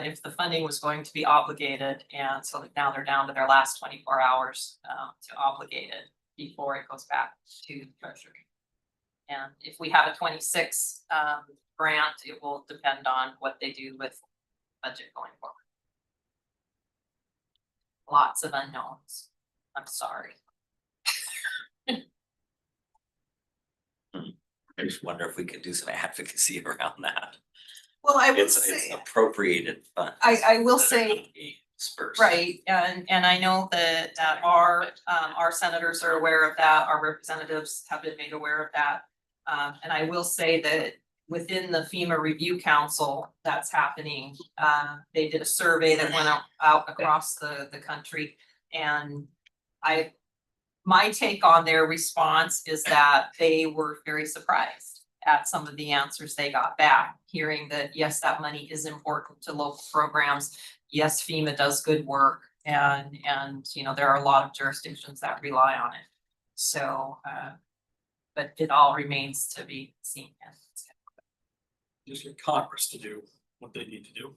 if the funding was going to be obligated, and so now they're down to their last 24 hours to obligate it before it goes back to Treasury. And if we have a 26 grant, it will depend on what they do with budget going forward. Lots of unknowns. I'm sorry. I just wonder if we could do some advocacy around that. Well, I would It's say, appropriated funds. I will that are say, not being dispersed. right, and I know that our senators are aware of that, our representatives have been made aware of that. And I will say that within the FEMA Review Council, that's happening. They did a survey that went out across the country, and my take on their response is that they were very surprised at some of the answers they got back, hearing that, yes, that money is important to local programs. Yes, FEMA does good work, and you know, there are a lot of jurisdictions that rely on it. So, but it all remains to be seen. Just for Congress to do what they need to do.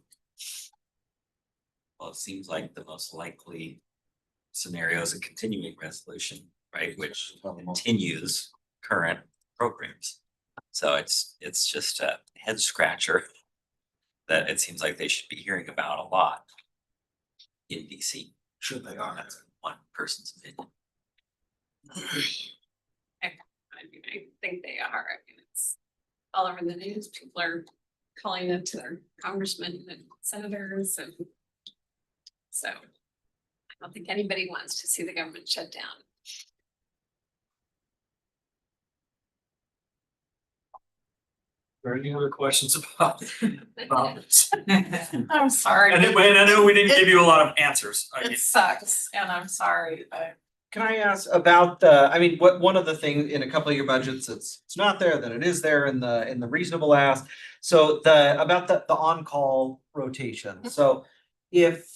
Well, it seems like the most likely scenario is a continuing resolution, right, which continues current programs. So it's just a head scratcher that it seems like they should be hearing about a lot in DC. Should they are. That's one person's opinion. I mean, I think they are. I mean, it's all over the news. People are calling it to their congressmen and senators, and so I don't think anybody wants to see the government shut down. Are there any other questions about this? I'm sorry. And I know we didn't give you a lot of answers. I mean, It sucks, and I'm sorry, but Can I ask about the, I mean, one of the things in a couple of your budgets, it's not there, then it is there in the reasonable ask. So about the on-call rotation, so if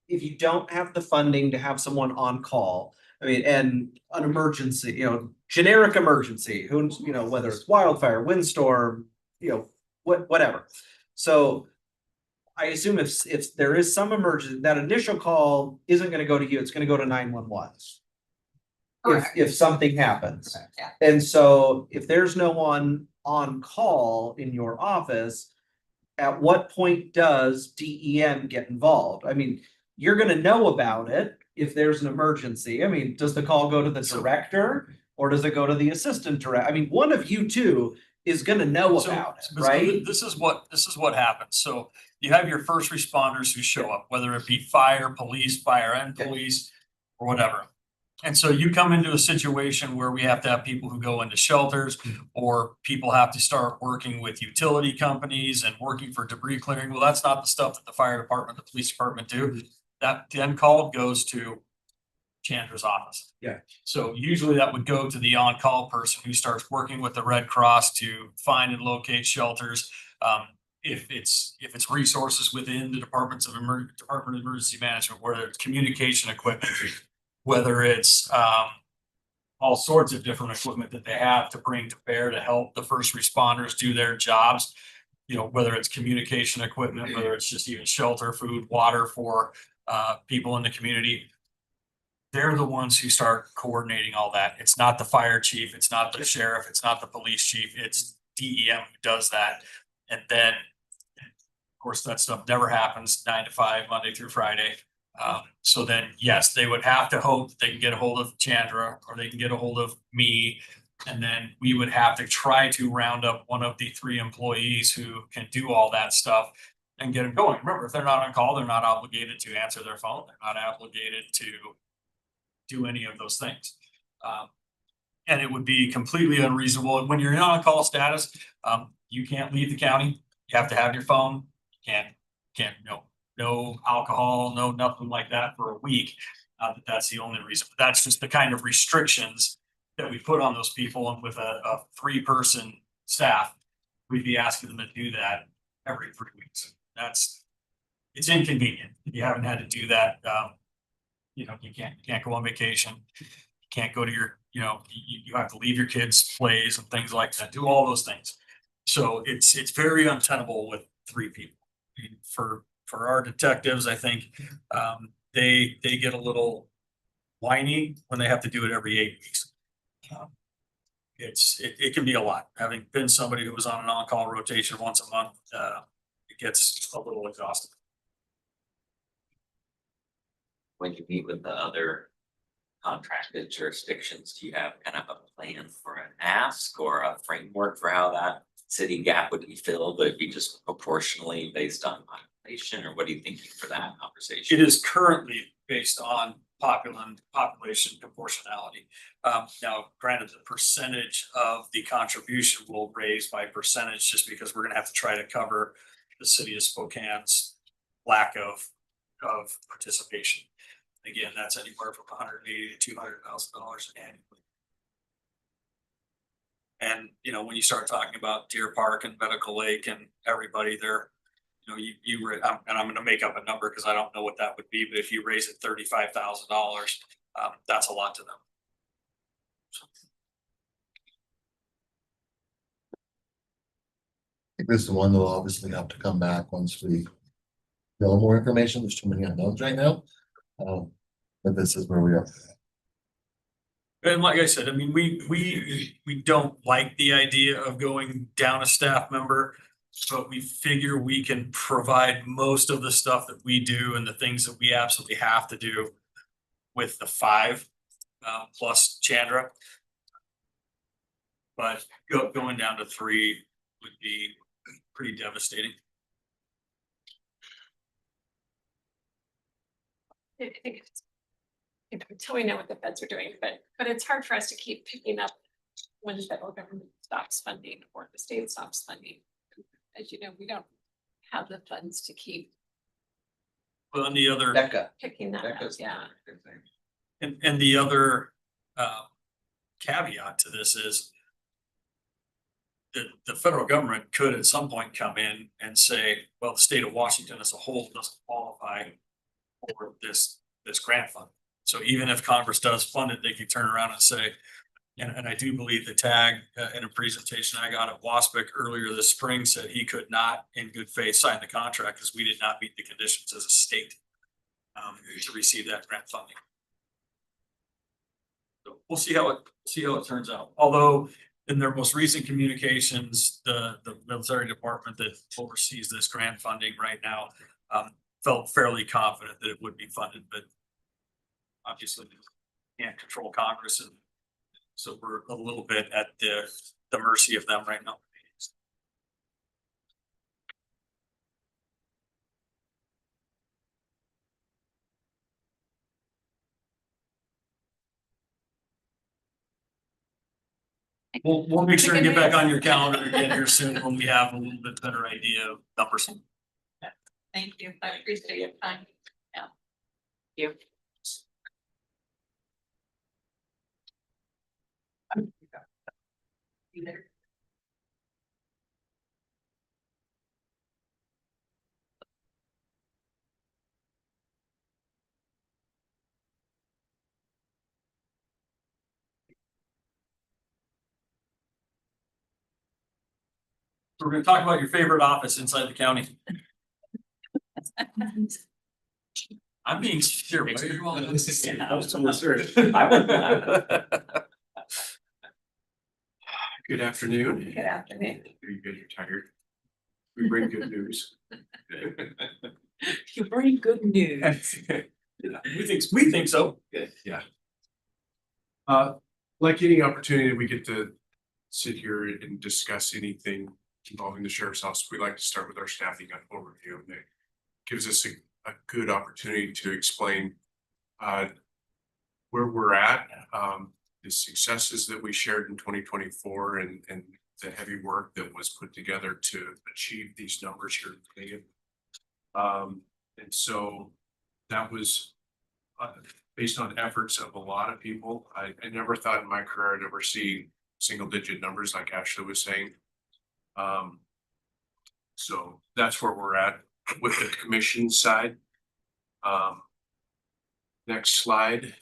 you don't have the funding to have someone on call, I mean, and an emergency, you know, generic emergency, who's, you know, whether it's wildfire, windstorm, you know, whatever. So I assume if there is some emergency, that initial call isn't gonna go to you, it's gonna go to 911. If something happens. yeah. And so if there's no one on call in your office, at what point does DEM get involved? I mean, you're gonna know about it if there's an emergency. I mean, does the call go to the director or does it go to the assistant director? I mean, one of you two is gonna know so- about it, so right? This is what happens. So you have your first responders who show up, whether it be fire, police, fire and police, or whatever. And so you come into a situation where we have to have people who go into shelters, or people have to start working with utility companies and working for debris clearing. Well, that's not the stuff that the fire department, the police department do. That then call goes to Chandra's office. Yeah. So usually that would go to the on-call person who starts working with the Red Cross to find and locate shelters. If it's resources within the Department of Emergency Management, whether it's communication equipment, whether it's all sorts of different equipment that they have to bring to bear to help the first responders do their jobs. You know, whether it's communication equipment, whether it's just even shelter, food, water for people in the community. They're the ones who start coordinating all that. It's not the fire chief, it's not the sheriff, it's not the police chief, it's DEM who does that. And then, of course, that stuff never happens 9 to 5, Monday through Friday. So then, yes, they would have to hope that they can get a hold of Chandra, or they can get a hold of me. And then we would have to try to round up one of the 3 employees who can do all that stuff. and get them going. Remember, if they're not on call, they're not obligated to answer their phone. They're not obligated to do any of those things. And it would be completely unreasonable. And when you're in on-call status, you can't leave the county. You have to have your phone. You can't, no alcohol, no nothing like that for a week. That's the only reason. But that's just the kind of restrictions that we put on those people. And with a 3-person staff, we'd be asking them to do that every 3 weeks. It's inconvenient. If you haven't had to do that, you can't go on vacation. You can't go to your, you have to leave your kids' plays and things like that, do all those things. So it's very untenable with 3 people. I mean, for our detectives, I think, they get a little whiny when they have to do it every 8 weeks. It can be a lot. Having been somebody who was on an on-call rotation once a month, it gets a little exhausting. When you meet with the other contracted jurisdictions, do you have kind of a plan for an ask or a framework for how that city gap would be filled? Would it be just proportionally based on population, or what are you thinking for that conversation? It is currently based on population proportionality. Now, granted, the percentage of the contribution will raise by percentage just because we're gonna have to try to cover the city of Spokane's lack of participation. Again, that's anywhere from $180,000 to $200,000 annually. And, when you start talking about Deer Park and Medical Lake and everybody there, and I'm gonna make up a number because I don't know what that would be, but if you raise it $35,000, that's a lot to them. I think this is the one that'll obviously have to come back once we know more information. There's too many unknowns right now. But this is where we are. And like I said, I mean, we don't like the idea of going down a staff member, but we figure we can provide most of the stuff that we do and the things that we absolutely have to do with the 5 plus Chandra. But going down to 3 would be pretty devastating. I think it's, until we know what the feds are doing, but it's hard for us to keep picking up when the federal government stops funding or the state stops funding. As you know, we don't have the funds to keep Well, and the other. Becca. picking that up, yeah. And the other caveat to this is that the federal government could at some point come in and say, well, the state of Washington as a whole doesn't qualify for this grant fund. So even if Congress does fund it, they can turn around and say, and I do believe the tag in a presentation I got at WASPIC earlier this spring said he could not in good faith sign the contract because we did not meet the conditions as a state to receive that grant funding. So we'll see how it turns out. Although in their most recent communications, the military department that oversees this grant funding right now felt fairly confident that it would be funded, but obviously can't control Congress, and so we're a little bit at the mercy of them right now. We'll make sure to get back on your calendar again here soon when we have a little bit better idea of numbers. Thank you. I appreciate your time. You. We're gonna talk about your favorite office inside the county. I'm being sincere. Why are you all doing this? Good afternoon. Good afternoon. You guys are tired. We bring good news. You bring good news. We think so. Yeah. Like any opportunity, we get to sit here and discuss anything involving the sheriff's office, we like to start with our staffing overview. And it gives us a good opportunity to explain where we're at, the successes that we shared in 2024 and the heavy work that was put together to achieve these numbers here today. And so that was based on efforts of a lot of people. I never thought in my career I'd ever see single digit numbers like Ashley was saying. So that's where we're at with the commission side. Next slide.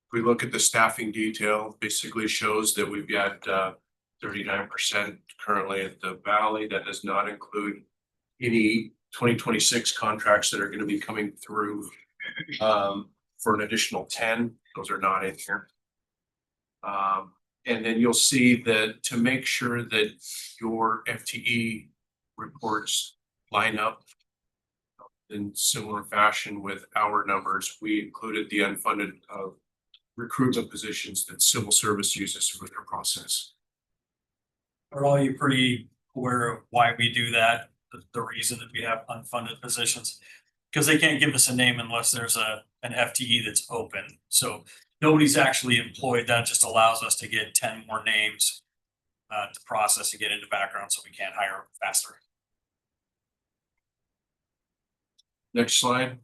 If we look at the staffing detail, basically shows that we've got 39% currently at the Valley. That does not include any 2026 contracts that are going to be coming through for an additional 10. Those are not in here. And then you'll see that to make sure that your FTE reports line up in similar fashion with our numbers, we included the unfunded recruitment positions that civil service uses for their process. Are all you pretty aware of why we do that? The reason that we have unfunded positions? Because they can't give us a name unless there's an FTE that's open. So nobody's actually employed. That just allows us to get 10 more names to process and get into background so we can hire faster. Next slide.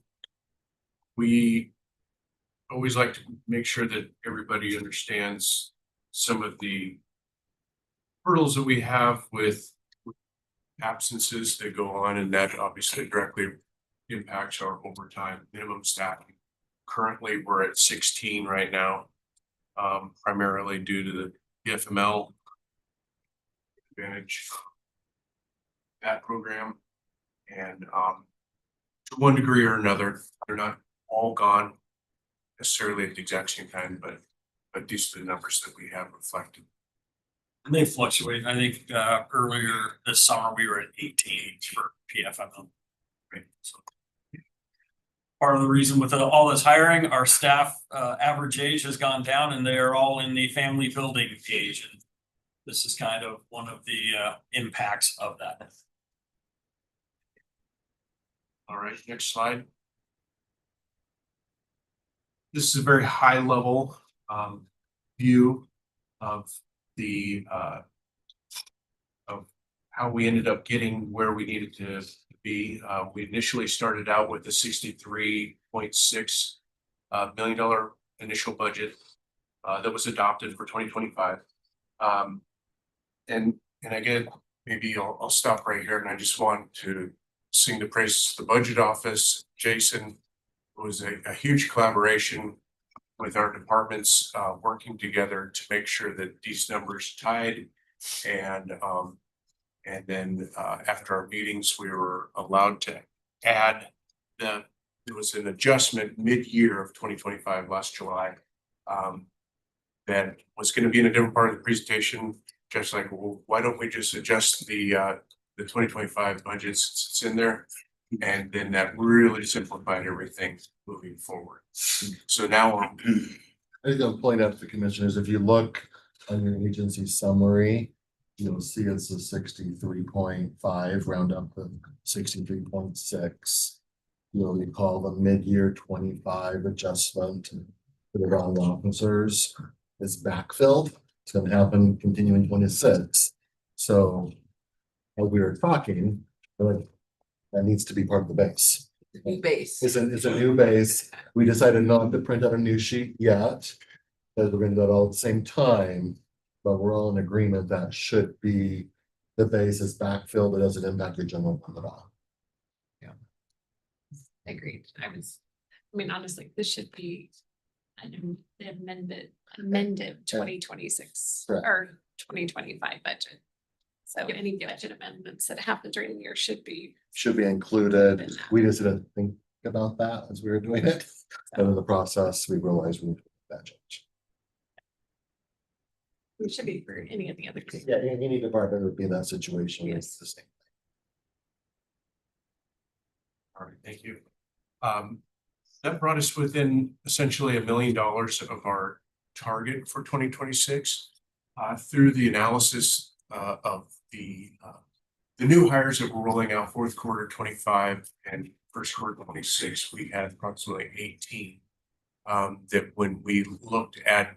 We always like to make sure that everybody understands some of the hurdles that we have with absences that go on, and that obviously directly impacts our overtime minimum staffing. Currently, we're at 16 right now, primarily due to the PFML advantage that program. And to one degree or another, they're not all gone necessarily at the exact same time, but these are the numbers that we have reflected. And they fluctuate. I think earlier this summer we were at 18 for PFML. Right. So part of the reason with all this hiring, our staff average age has gone down, and they are all in the family building age. And this is kind of one of the impacts of that. All right, next slide. This is a very high level view of the of how we ended up getting where we needed to be. We initially started out with a $63.6 million initial budget that was adopted for 2025. And again, maybe I'll stop right here, and I just want to sing the praises of the budget office. Jason, was a huge collaboration with our departments working together to make sure that these numbers tied. And then after our meetings, we were allowed to add there was an adjustment mid-year of 2025 last July that was going to be in a different part of the presentation. Just like, well, why don't we just adjust the 2025 budgets since it's in there? And then that really simplified everything moving forward. So now I think I'll point out to the commissioners, if you look on your agency summary, you'll see it's a 63.5, round up to 63.6. You'll recall the mid-year 25 adjustment for the wrong officers is backfilled. It's going to happen continuing 26. So while we were talking, like, that needs to be part of the base. New base. It's a new base. We decided not to print out a new sheet yet. Because we're gonna do it all at the same time, but we're all in agreement that should be the base is backfilled. It doesn't impact your general fund at all. Agreed. I mean, honestly, this should be an amended 2026 Correct. or 2025 budget. So any budget amendments that happen during the year should be. Included. We just didn't think about that as we were doing it. And in the process, we realized we need to make that change. It should be for any of the other. Yeah, any department would be in that situation. Yes. It's the same. all right, thank you. That brought us within essentially $1 million of our target for 2026. Through the analysis of the new hires that we're rolling out fourth quarter 25 and first quarter 26, we had approximately 18. That when we looked at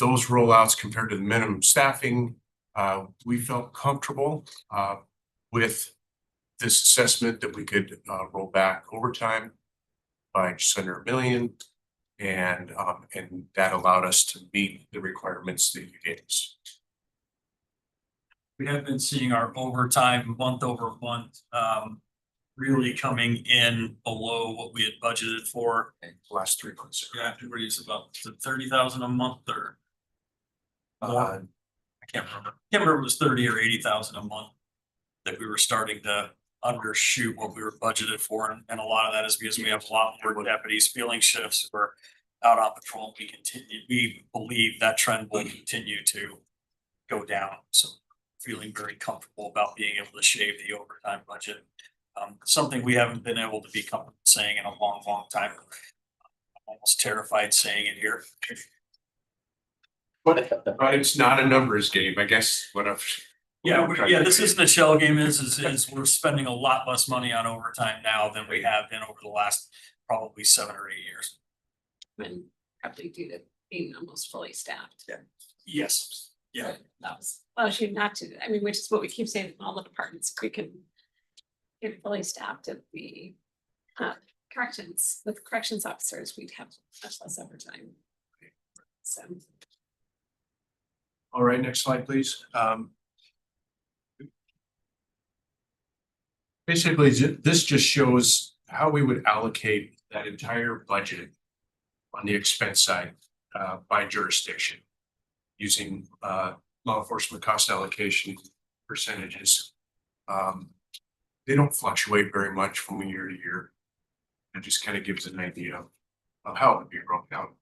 those rollouts compared to the minimum staffing, we felt comfortable with this assessment that we could roll back overtime by just under $1 million. And that allowed us to meet the requirements that you gave us. We have been seeing our overtime month over month, really coming in below what we had budgeted for. The last 3 months. Yeah, everybody's about 30,000 a month or more. I can't remember. Can't remember if it was 30 or 80,000 a month that we were starting to undershoot what we were budgeted for. And a lot of that is because we have a lot more deputies feeling shifts. We're out on patrol. We believe that trend will continue to go down. So feeling very comfortable about being able to shave the overtime budget. Something we haven't been able to be comfortable saying in a long, long time. I'm almost terrified saying it here. But it's not a numbers game, I guess, what I've. Yeah, this isn't a shell game, is we're spending a lot less money on overtime now than we have been over the last probably 7 or 8 years. When probably due to being almost fully staffed. Yes, yeah. That was, well, should not to, I mean, which is what we keep saying in all the departments, if we can get fully staffed at the corrections, with corrections officers, we'd have much less overtime. So. All right, next slide, please. Basically, this just shows how we would allocate that entire budget on the expense side by jurisdiction using law enforcement cost allocation percentages. They don't fluctuate very much from year to year. It just kind of gives an idea of how it would be broken out.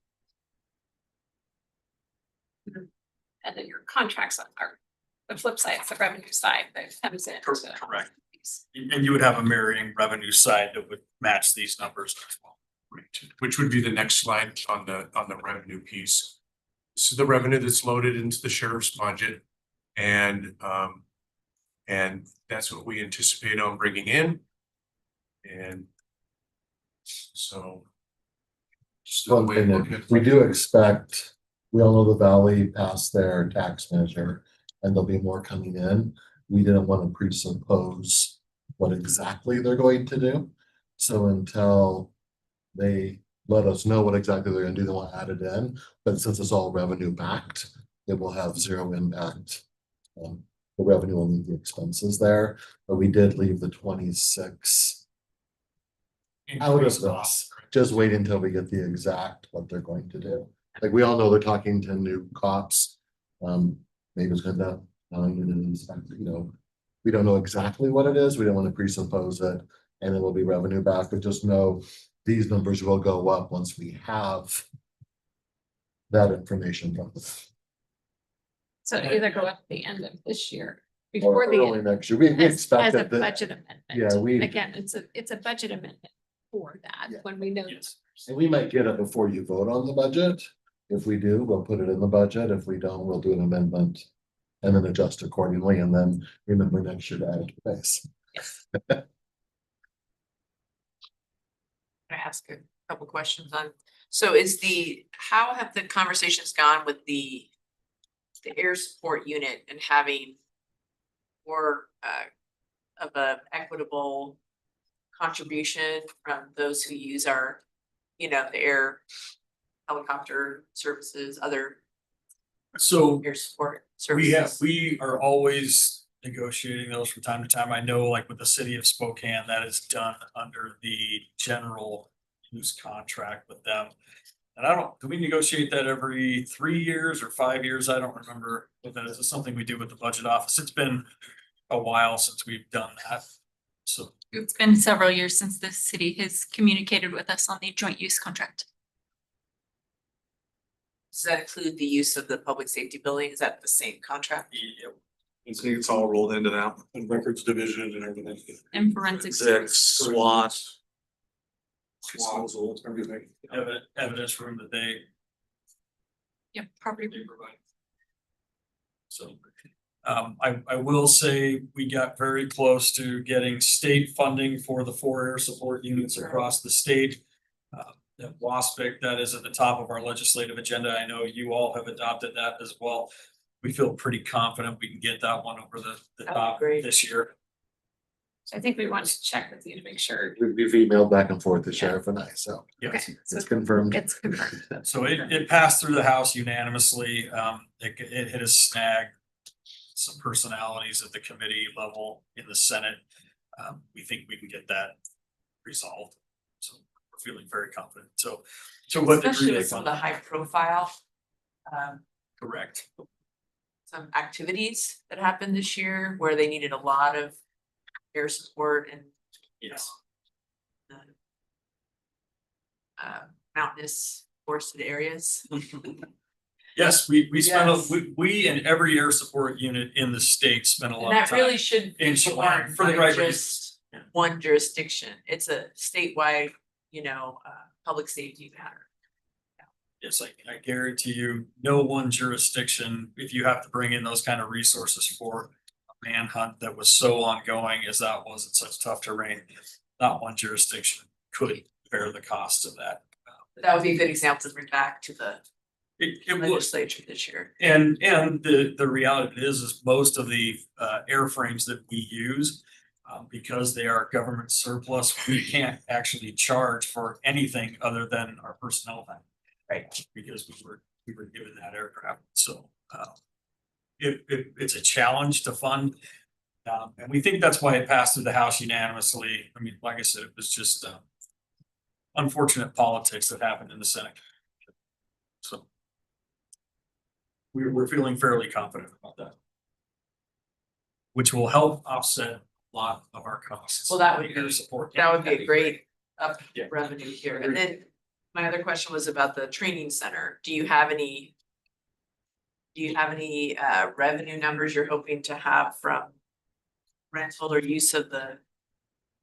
And then your contracts are the flip side, it's the revenue side that comes in. Correct. And you would have a mirroring revenue side that would match these numbers as well. Right, which would be the next slide on the revenue piece. This is the revenue that's loaded into the sheriff's budget. And that's what we anticipate on bringing in. And so. just the One way thing to look that at- we do expect, we all know the Valley passed their tax measure and there'll be more coming in. We didn't want to presuppose what exactly they're going to do. So until they let us know what exactly they're gonna do, they want added in, but since it's all revenue backed, it will have zero impact. The revenue will leave the expenses there, but we did leave the 26 out of this. Just wait until we get the exact what they're going to do. Like, we all know they're talking to new cops. Maybe it's gonna, we don't know exactly what it is. We don't want to presuppose it. And it will be revenue back, but just know these numbers will go up once we have that information from them. So either go up at the end of this year, Or before the early end, next year. We as a expected that, budget amendment. yeah, we, Again, it's a budget amendment for that, Yeah. when we know. Yes. and we might get it before you vote on the budget. If we do, we'll put it in the budget. If we don't, we'll do an amendment. And then adjust accordingly, and then remember next year to add it to the base. I ask a couple questions on, so how have the conversations gone with the air support unit and having more of a equitable contribution from those who use our, the air helicopter services, other So air support we services? are always negotiating those from time to time. I know, like with the city of Spokane, that is done under the general use contract with them. And do we negotiate that every 3 years or 5 years? I don't remember what that is. It's something we do with the budget office. It's been a while since we've done that. So It's been several years since the city has communicated with us on the joint use contract. Does that include the use of the public safety building? Is that the same contract? yeah, It's all rolled into that, and records division and everything. And forensic. Six, SWAT. Everything. evidence room that they Yep, property. provide. So, I will say we got very close to getting state funding for the 4 air support units across the state. That WASPIC, that is at the top of our legislative agenda. I know you all have adopted that as well. We feel pretty confident we can get that one over the be top great. this year. So I think we want to check with you to make sure We've emailed back and forth, the sheriff and I, so Yes. it's confirmed. it's confirmed. So it passed through the House unanimously. It hit a snag. Some personalities at the committee level in the Senate. We think we can get that resolved. So we're feeling very confident. So what Especially degree they with some of fund, the high profile correct. some activities that happened this year where they needed a lot of air support and Yes. the mountainous forested areas. Yes, we spent, Yes. we and every air support unit in the state spent a And lot of that time. really should be in Chelan borne for the by right just reasons. one jurisdiction. It's a statewide, public safety matter. Yes, I guarantee you, no one jurisdiction, if you have to bring in those kind of resources for a manhunt that was so ongoing as that was in such tough terrain, not one jurisdiction could bear the cost of that. But that would be a good example to bring back to the It would, legislature this year. and the reality is most of the airframes that we use, because they are government surplus, we can't actually charge for anything other than our personnel time. Right. Because we were given that aircraft, so it's a challenge to fund. And we think that's why it passed through the House unanimously. I mean, like I said, it was just unfortunate politics that happened in the Senate. So we're feeling fairly confident about that. Which will help offset a lot of our costs. Well, that would The air be- support. That would be a great up Yeah. revenue here. And then my other question was about the training center. Do you have any revenue numbers you're hoping to have from rental or use of the?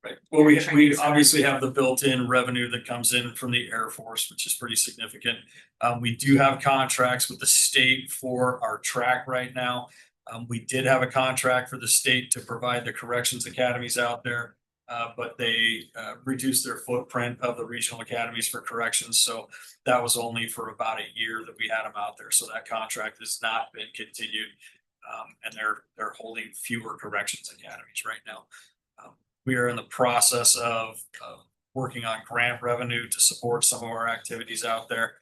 Right, well, we Training center. obviously have the built-in revenue that comes in from the Air Force, which is pretty significant. We do have contracts with the state for our track right now. We did have a contract for the state to provide the corrections academies out there. But they reduced their footprint of the regional academies for corrections, so that was only for about a year that we had them out there, so that contract has not been continued. And they're holding fewer corrections academies right now. We are in the process of working on grant revenue to support some of our activities out there.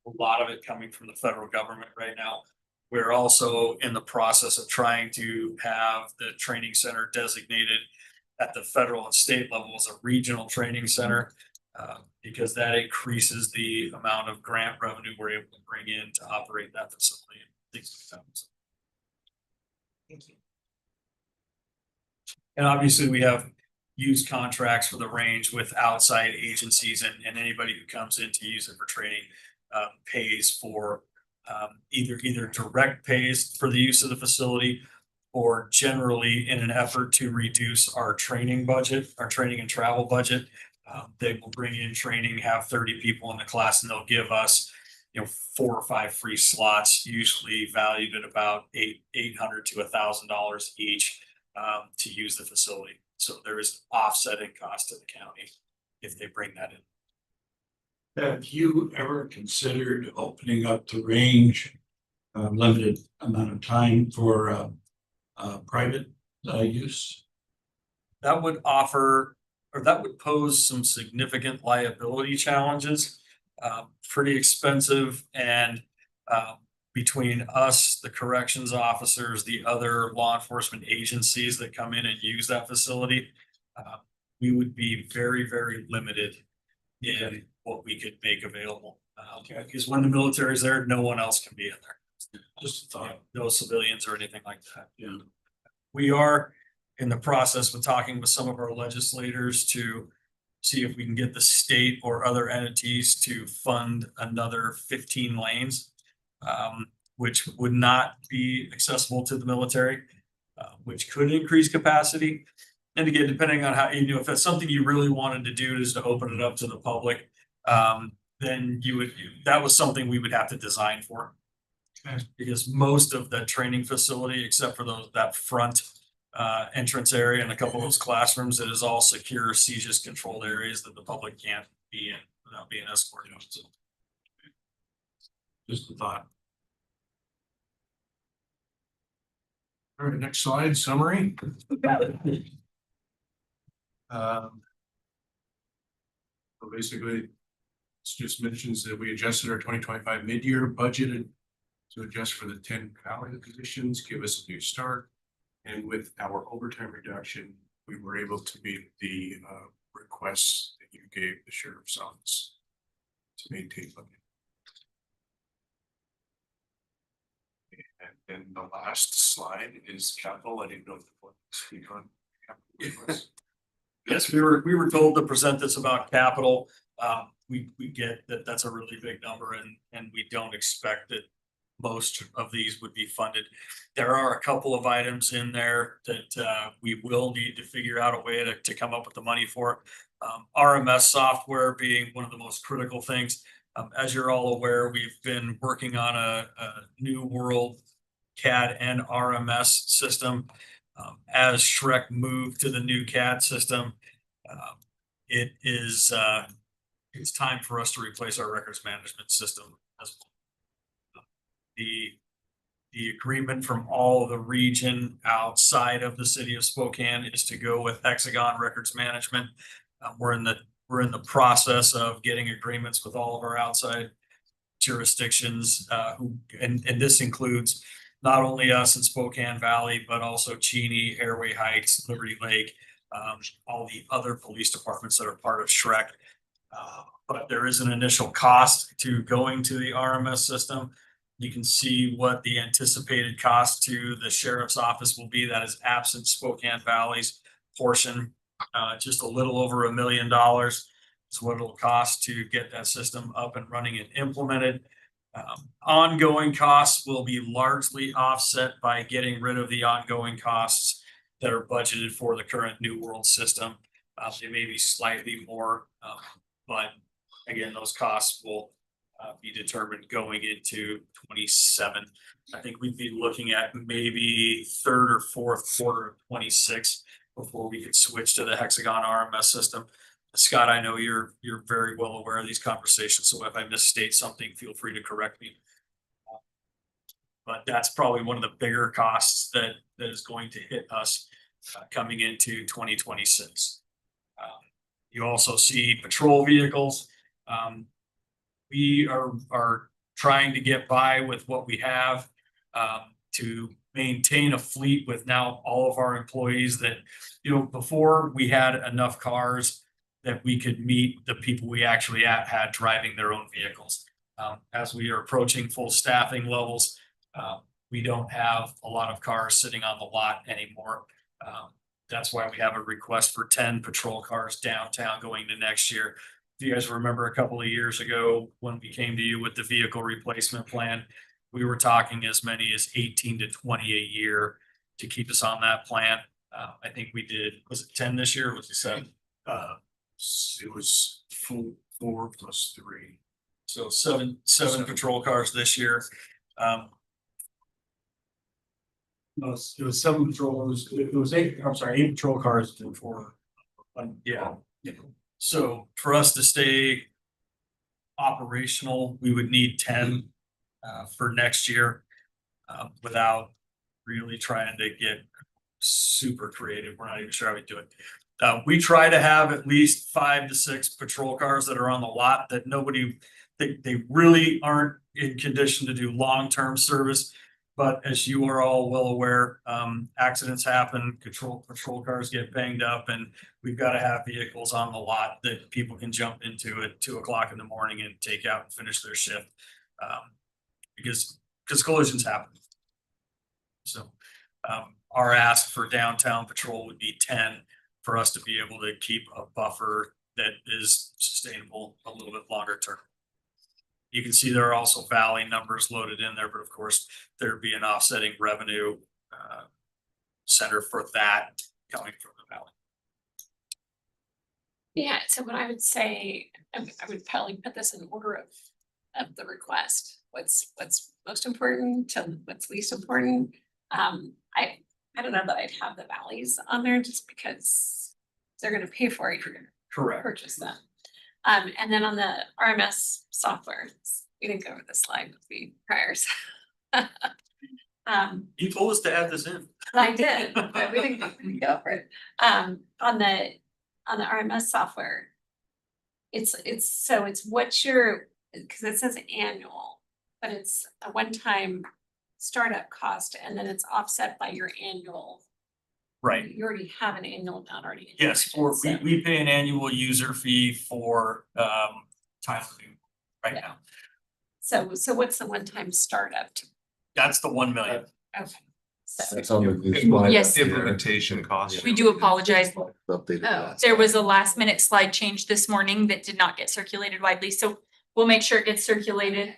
A lot of it coming from the federal government right now. We're also in the process of trying to have the training center designated at the federal and state level as a regional training center. Because that increases the amount of grant revenue we're able to bring in to operate that facility and things like that. Thank you. And obviously, we have used contracts for the range with outside agencies, and anybody who comes in to use it for training pays for either direct pays for the use of the facility, or generally in an effort to reduce our training budget, our training and travel budget. They will bring in training, have 30 people in the class, and they'll give us 4 or 5 free slots, usually valued at about $800 to $1,000 each, to use the facility. So there is offsetting cost to the county if they bring that in. Have you ever considered opening up the range, limited amount of time for private use? That would offer, or that would pose some significant liability challenges. Pretty expensive, and between us, the corrections officers, the other law enforcement agencies that come in and use that facility, we would be very, very limited in what we could make available. Because when the military's there, no one else can be in there. Just a thought. No civilians or anything like that. Yeah. We are in the process of talking with some of our legislators to see if we can get the state or other entities to fund another 15 lanes, which would not be accessible to the military, which could increase capacity. And again, depending on how, if that's something you really wanted to do, is to open it up to the public, then that was something we would have to design for. Because most of the training facility, except for that front entrance area and a couple of those classrooms, it is all secure, CJIS controlled areas that the public can't be in without being escorted. So Just a thought. All right, next slide, summary. So basically, it just mentions that we adjusted our 2025 mid-year budgeted to adjust for the 10 hourly positions, give us a new start. And with our overtime reduction, we were able to meet the requests that you gave the sheriff's office to maintain budget. And then the last slide is capital. I didn't know if the speak on capital. yes, we were told to present this about capital. We get that that's a really big number and we don't expect that most of these would be funded. There are a couple of items in there that we will need to figure out a way to come up with the money for. RMS software being one of the most critical things. As you're all aware, we've been working on a new world CAD and RMS system. As Shrek moved to the new CAD system, it's time for us to replace our records management system as well. The agreement from all of the region outside of the city of Spokane is to go with Hexagon Records Management. We're in the process of getting agreements with all of our outside jurisdictions, and this includes not only us in Spokane Valley, but also Cheney, Airway Heights, Liberty Lake, all the other police departments that are part of Shrek. But there is an initial cost to going to the RMS system. You can see what the anticipated cost to the sheriff's office will be. That is absent Spokane Valley's portion. Just a little over $1 million is what it'll cost to get that system up and running and implemented. Ongoing costs will be largely offset by getting rid of the ongoing costs that are budgeted for the current New World system. They may be slightly more, but again, those costs will be determined going into 27. I think we'd be looking at maybe third or fourth quarter of 26 before we could switch to the Hexagon RMS system. Scott, I know you're very well aware of these conversations, so if I misstate something, feel free to correct me. But that's probably one of the bigger costs that is going to hit us coming into 2026. You also see patrol vehicles. We are trying to get by with what we have to maintain a fleet with now all of our employees that, before we had enough cars that we could meet the people we actually had driving their own vehicles. As we are approaching full staffing levels, we don't have a lot of cars sitting on the lot anymore. That's why we have a request for 10 patrol cars downtown going to next year. If you guys remember a couple of years ago, when we came to you with the vehicle replacement plan, we were talking as many as 18 to 20 a year to keep us on that plan. I think we did, was it 10 this year? Or was it 7? It was 4 plus 3. So seven patrol cars this year. No, it was 7 patrols, it was 8, I'm sorry, 8 patrol cars and 4. Yeah. So for us to stay operational, we would need 10 for next year without really trying to get super creative. We're not even sure how we do it. We try to have at least 5 to 6 patrol cars that are on the lot that they really aren't in condition to do long-term service. But as you are all well aware, accidents happen, patrol cars get banged up, and we've got to have vehicles on the lot that people can jump into at 2 o'clock in the morning and take out and finish their shift. Because collisions happen. So our ask for downtown patrol would be 10 for us to be able to keep a buffer that is sustainable a little bit longer term. You can see there are also Valley numbers loaded in there, but of course there'd be an offsetting revenue center for that coming from the Valley. Yeah, so what I would say, I would probably put this in order of the request. what's most important to what's least important. I don't know that I'd have the valleys on there just because they're gonna pay for it, you're gonna Correct. purchase them. And then on the RMS software, we didn't go over the slide with the priors. You told us to add this in. I did, but we didn't go over it. On the RMS software. It's what's your, cause it says annual, but it's a one-time startup cost and then it's offset by your annual. Right. You already have an annual amount already. Yes, for, we pay an annual user fee for, Tyler New right now. So what's the one-time startup? That's the 1 million. Okay. So, That's on the new slide. Yes. Implementation cost. We do apologize. Updated Oh, that. There was a last minute slide change this morning that did not get circulated widely, so we'll make sure it gets circulated.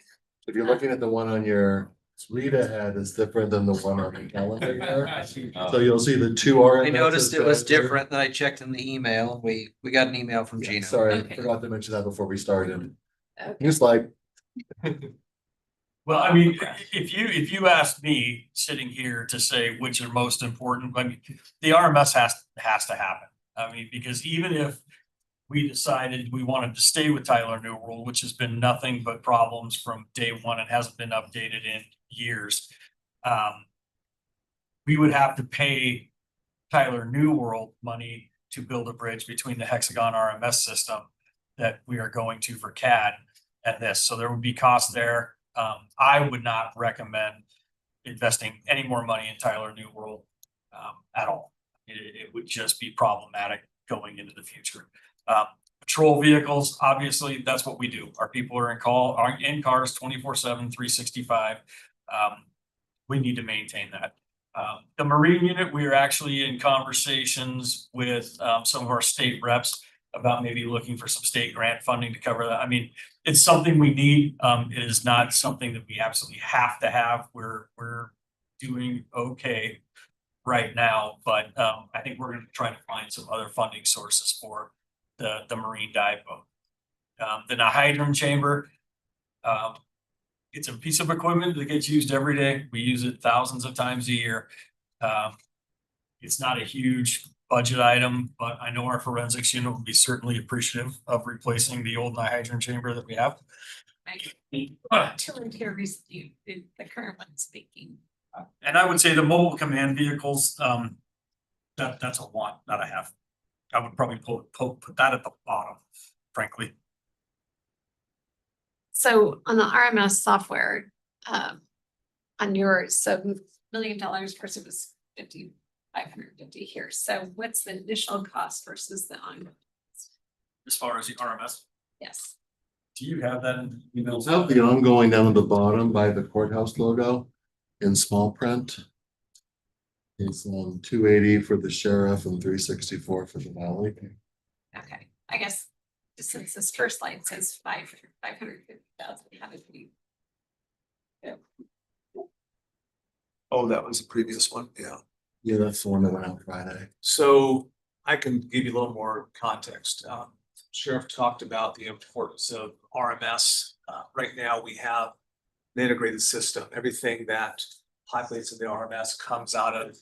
If you're looking at the one on your read ahead, it's different than the one on the calendar here. So you'll see the two RMSs. I noticed it was back there. different, then I checked in the email, we got an email from Yeah, Gina. sorry, I Okay. forgot to mention that before we started. Okay. New slide. Well, I mean, if you ask me sitting here to say which are most important, I mean, the RMS has to happen. I mean, because even if we decided we wanted to stay with Tyler New World, which has been nothing but problems from day one and hasn't been updated in years. We would have to pay Tyler New World money to build a bridge between the Hexagon RMS system that we are going to for CAD and this. So there would be costs there. I would not recommend investing any more money in Tyler New World at all. It would just be problematic going into the future. Patrol vehicles, obviously, that's what we do. Our people are in cars 24/7, 365. We need to maintain that. The Marine unit, we are actually in conversations with some of our state reps about maybe looking for some state grant funding to cover that. I mean, it's something we need. It is not something that we absolutely have to have. We're doing okay right now, but I think we're gonna try to find some other funding sources for the Marine dive boat. The nihydrin chamber, it's a piece of equipment that gets used every day. We use it thousands of times a year. It's not a huge budget item, but I know our forensics unit will be certainly appreciative of replacing the old nihydrin chamber that we have. Two and two recently, the current one speaking. And I would say the mobile command vehicles, that's a want, not a have. I would probably put that at the bottom, frankly. So on the RMS software, on yours, so $1 million versus was 550 here. So what's the initial cost versus the ongoing? As far as the RMS, Yes. do you have that in emails? Have the ongoing down at the bottom by the courthouse logo in small print. It's 280 for the sheriff and 364 for the valley. Okay, I guess since this first line says 550,000, how did we? Oh, that was the previous one, yeah. Yeah, that's the one that went out Friday. So I can give you a little more context. Sheriff talked about the importance of RMS. Right now, we have an integrated system. Everything that populates in the RMS comes out of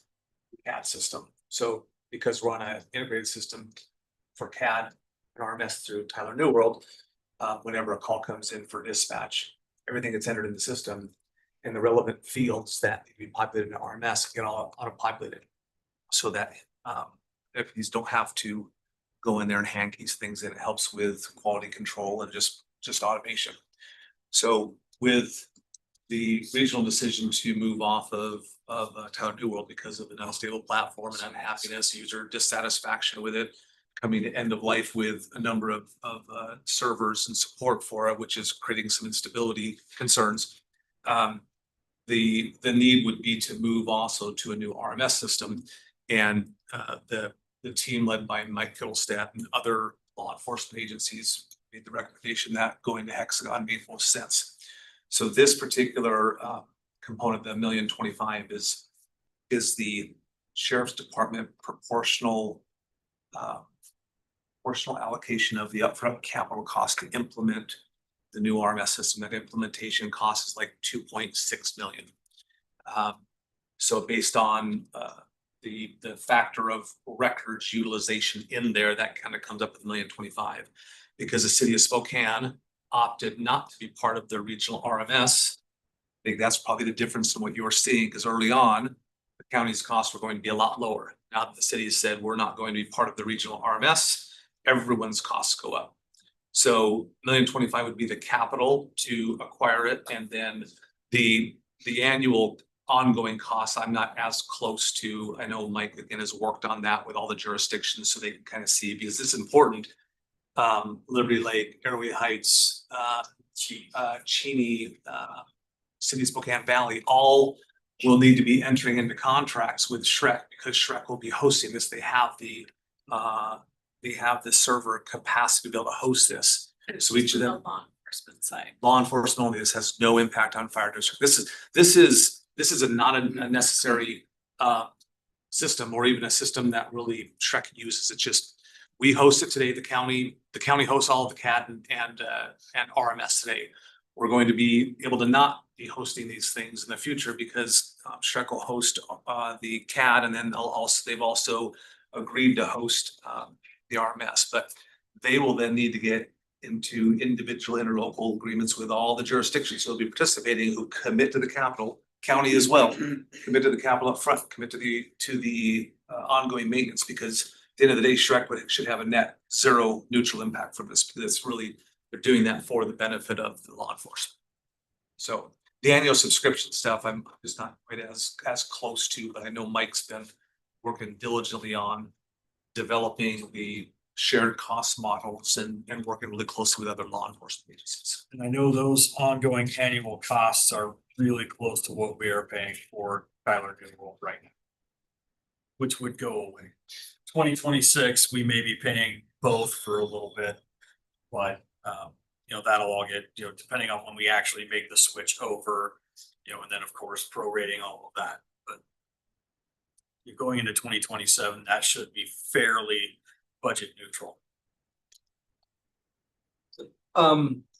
the CAD system. So because we're on an integrated system for CAD and RMS through Tyler New World, whenever a call comes in for dispatch, everything that's entered in the system and the relevant fields that need to be populated in RMS get all auto-populated. So that deputies don't have to go in there and hand keys things in. It helps with quality control and just automation. So with the regional decision to move off of Tyler New World because of an unstable platform and unhappiness, user dissatisfaction with it, coming to end of life with a number of servers and support for it, which is creating some instability concerns. The need would be to move also to a new RMS system, and the team led by Mike Kittlestadt and other law enforcement agencies made the recommendation that going to Hexagon made most sense. So this particular component, the $1,025,000 is the sheriff's department proportional allocation of the upfront capital cost to implement the new RMS system. That implementation cost is like 2.6 million. So based on the factor of records utilization in there, that kind of comes up with $1,025,000. Because the city of Spokane opted not to be part of the regional RMS. I think that's probably the difference in what you're seeing, because early on, the county's costs were going to be a lot lower. Now that the city has said we're not going to be part of the regional RMS, everyone's costs go up. So $1,025,000 would be the capital to acquire it, and then the annual ongoing costs, I'm not as close to. I know Mike again has worked on that with all the jurisdictions, so they can kind of see, because it's important. Liberty Lake, Airway Heights, Cheney, City of Spokane Valley, all will need to be entering into contracts with Shrek, because Shrek will be hosting this. They have the server capacity to be able to host this. So each of them, Law enforcement side. law enforcement only, this has no impact on fire district. This is not a necessary system, or even a system that really Shrek uses. It's just, we host it today, the county hosts all of the CAD and RMS today. We're going to be able to not be hosting these things in the future, because Shrek will host the CAD, and then they've also agreed to host the RMS, but they will then need to get into individual interlocal agreements with all the jurisdictions. So they'll be participating, who commit to the capital, county as well, commit to the capital up front, commit to the ongoing maintenance, because at the end of the day, Shrek should have a net zero neutral impact from this, because it's really, they're doing that for the benefit of the law enforcement. So the annual subscription stuff, I'm just not quite as close to, but I know Mike's been working diligently on developing the shared cost models and working really closely with other law enforcement agencies. And I know those ongoing annual costs are really close to what we are paying for Tyler New World right now, which would go away. 2026, we may be paying both for a little bit, but that'll all get, depending on when we actually make the switch over, and then of course prorating all of that. But you're going into 2027, that should be fairly budget neutral.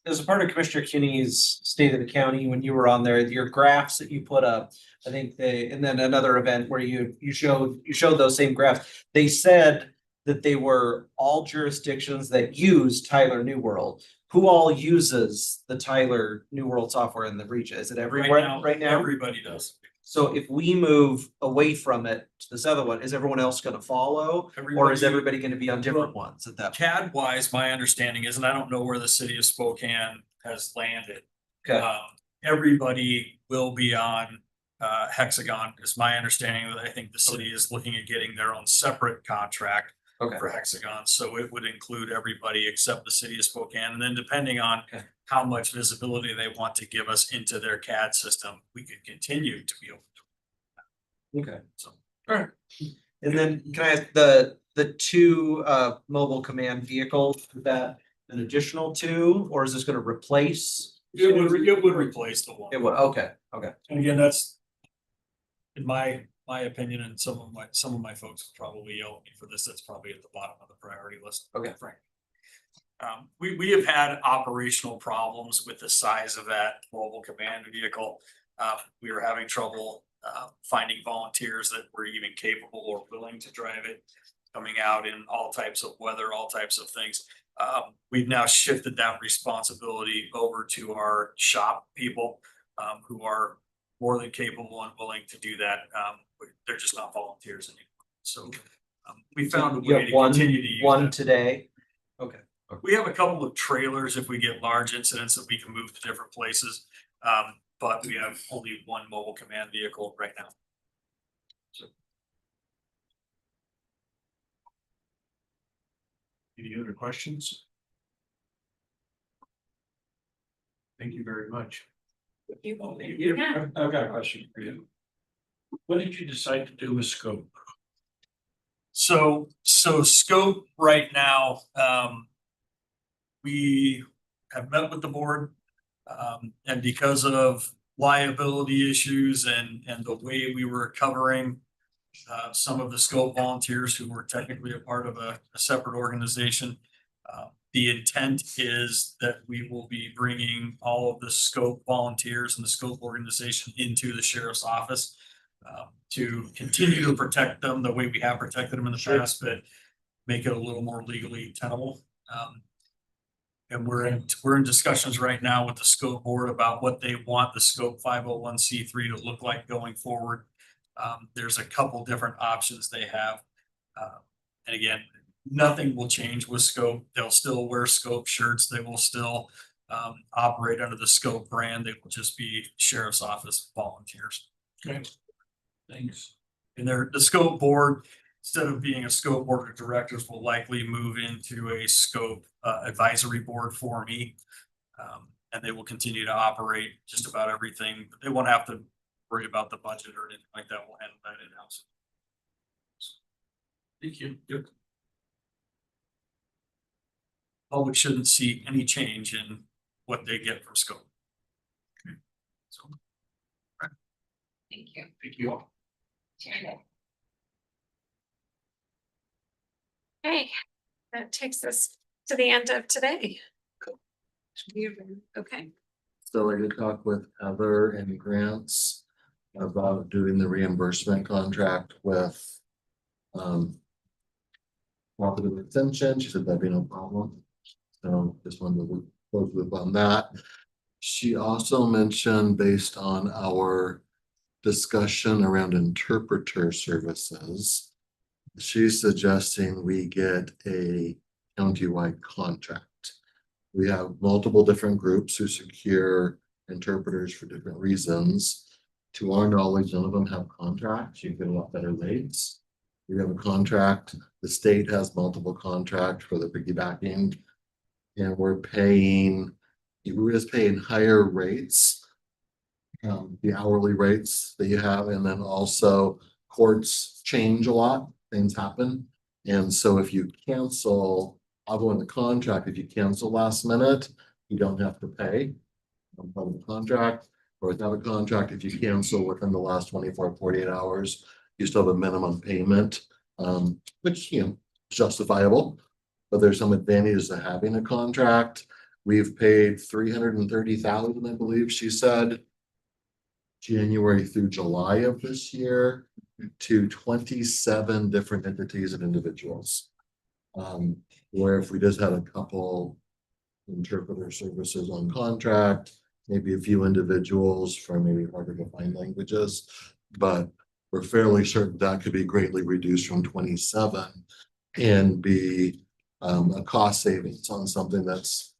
As a part of Commissioner Cuny's State of the County, when you were on there, your graphs that you put up, I think and then another event where you showed those same graphs, they said that they were all jurisdictions that use Tyler New World. Who all uses the Tyler New World software in the region? Is it everywhere right now? Everybody does. So if we move away from it to this other one, is everyone else gonna follow? Or is everybody gonna be on different ones at that point? CAD wise, my understanding is, and I don't know where the city of Spokane has landed. Okay, Everybody will be on Hexagon, is my understanding. I think the city is looking at getting their own separate contract okay. for Hexagon, so it would include everybody except the city of Spokane. And then depending on Okay. how much visibility they want to give us into their CAD system, we could continue to be able to. Okay. So, Alright. And then can I ask the two mobile command vehicles, is that an additional two, or is this gonna replace? it would replace the one. It would, okay. And again, that's in my opinion, and some of my folks will probably yell at me for this, that's probably at the bottom of the priority list. Okay. Frank. We have had operational problems with the size of that mobile command vehicle. We were having trouble finding volunteers that were even capable or willing to drive it, coming out in all types of weather, all types of things. We've now shifted that responsibility over to our shop people, who are more than capable and willing to do that. They're just not volunteers anymore. So we found a You way have to one- continue to use One that. today? Okay. We have a couple of trailers if we get large incidents that we can move to different places. But we have only one mobile command vehicle right now. Any other questions? Thank you very much. I've got a question for you. What did you decide to do with scope? So scope right now, we have met with the board. And because of liability issues and the way we were covering some of the scope volunteers who were technically a part of a separate organization, The intent is that we will be bringing all of the scope volunteers and the scope organization into the sheriff's office to continue to protect them the way we have protected them in the past, but make it a little more legally tenable. And we're in discussions right now with the scope board about what they want the scope 501c3 to look like going forward. There's a couple different options they have. And again, nothing will change with scope. They'll still wear scope shirts. They will still operate under the scope brand. They will just be sheriff's office volunteers. Okay. Thanks. And the scope board, instead of being a scope board of directors, will likely move into a scope advisory board for me. And they will continue to operate just about everything. They won't have to worry about the budget or anything like that. We'll handle that in-house. Thank you. Good. Public shouldn't see any change in what they get from scope. Okay. So, Thank you. thank you all. Okay, that takes us to the end of today. Okay, So I did talk with Heather and Grants about doing the reimbursement contract with cooperative extension. She said that'd be no problem. So just wanted to close the loop on that. She also mentioned, based on our discussion around interpreter services, she's suggesting we get a countywide contract. We have multiple different groups who secure interpreters for different reasons. To our knowledge, none of them have contracts. You get a lot better rates. We have a contract. The state has multiple contracts for the piggybacking. And we're just paying higher rates. The hourly rates that you have, and then also courts change a lot, things happen. And so if you cancel, I'll go in the contract, if you cancel last minute, you don't have to pay. Part of the contract, or without a contract, if you cancel within the last 24, 48 hours, you still have a minimum payment, which, you know, is justifiable. But there's some advantages to having a contract. We've paid $330,000, I believe she said, January through July of this year, to 27 different entities and individuals. Where if we just had a couple interpreter services on contract, maybe a few individuals from maybe harder to find languages, but we're fairly certain that could be greatly reduced from 27 and be a cost savings on something that's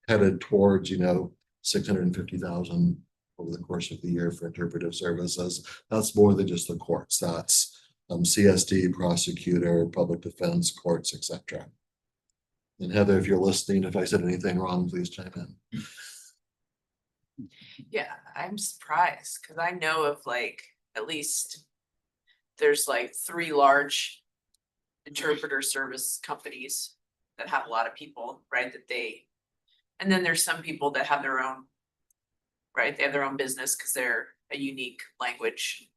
headed towards, you know, 650,000 over the course of the year for interpretive services. That's more than just the courts. That's CSD, prosecutor, public defense, courts, etc. And Heather, if you're listening, if I said anything wrong, please chime in. Yeah, I'm surprised because I know of like at least there's like 3 large interpreter service companies that have a lot of people, right? And then there's some people that have their own, right? They have their own business because they're a unique language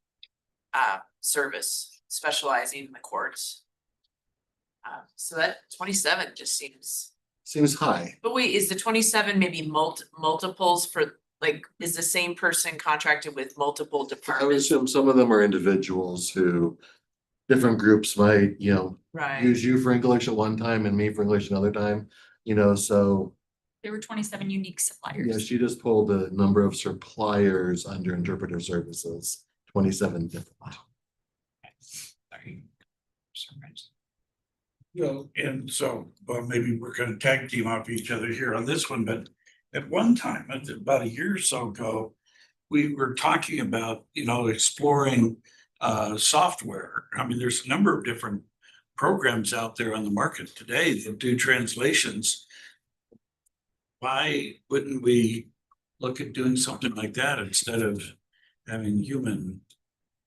service specializing in the courts. So that 27 just Seems high. but wait, is the 27 maybe multiples for, like, is the same person contracted with multiple I would departments? assume some of them are individuals who different groups might, you know, Right, use you for English at one time and me for English another time, you know, so. There were 27 unique Yeah, suppliers. she just pulled the number of suppliers under interpreter services, 27 different. Sorry. Well, and so, well, maybe we're gonna tag team off each other here on this one, but at one time, about a year or so ago, we were talking about, you know, exploring software. I mean, there's a number of different programs out there on the market today that do translations. Why wouldn't we look at doing something like that instead of having human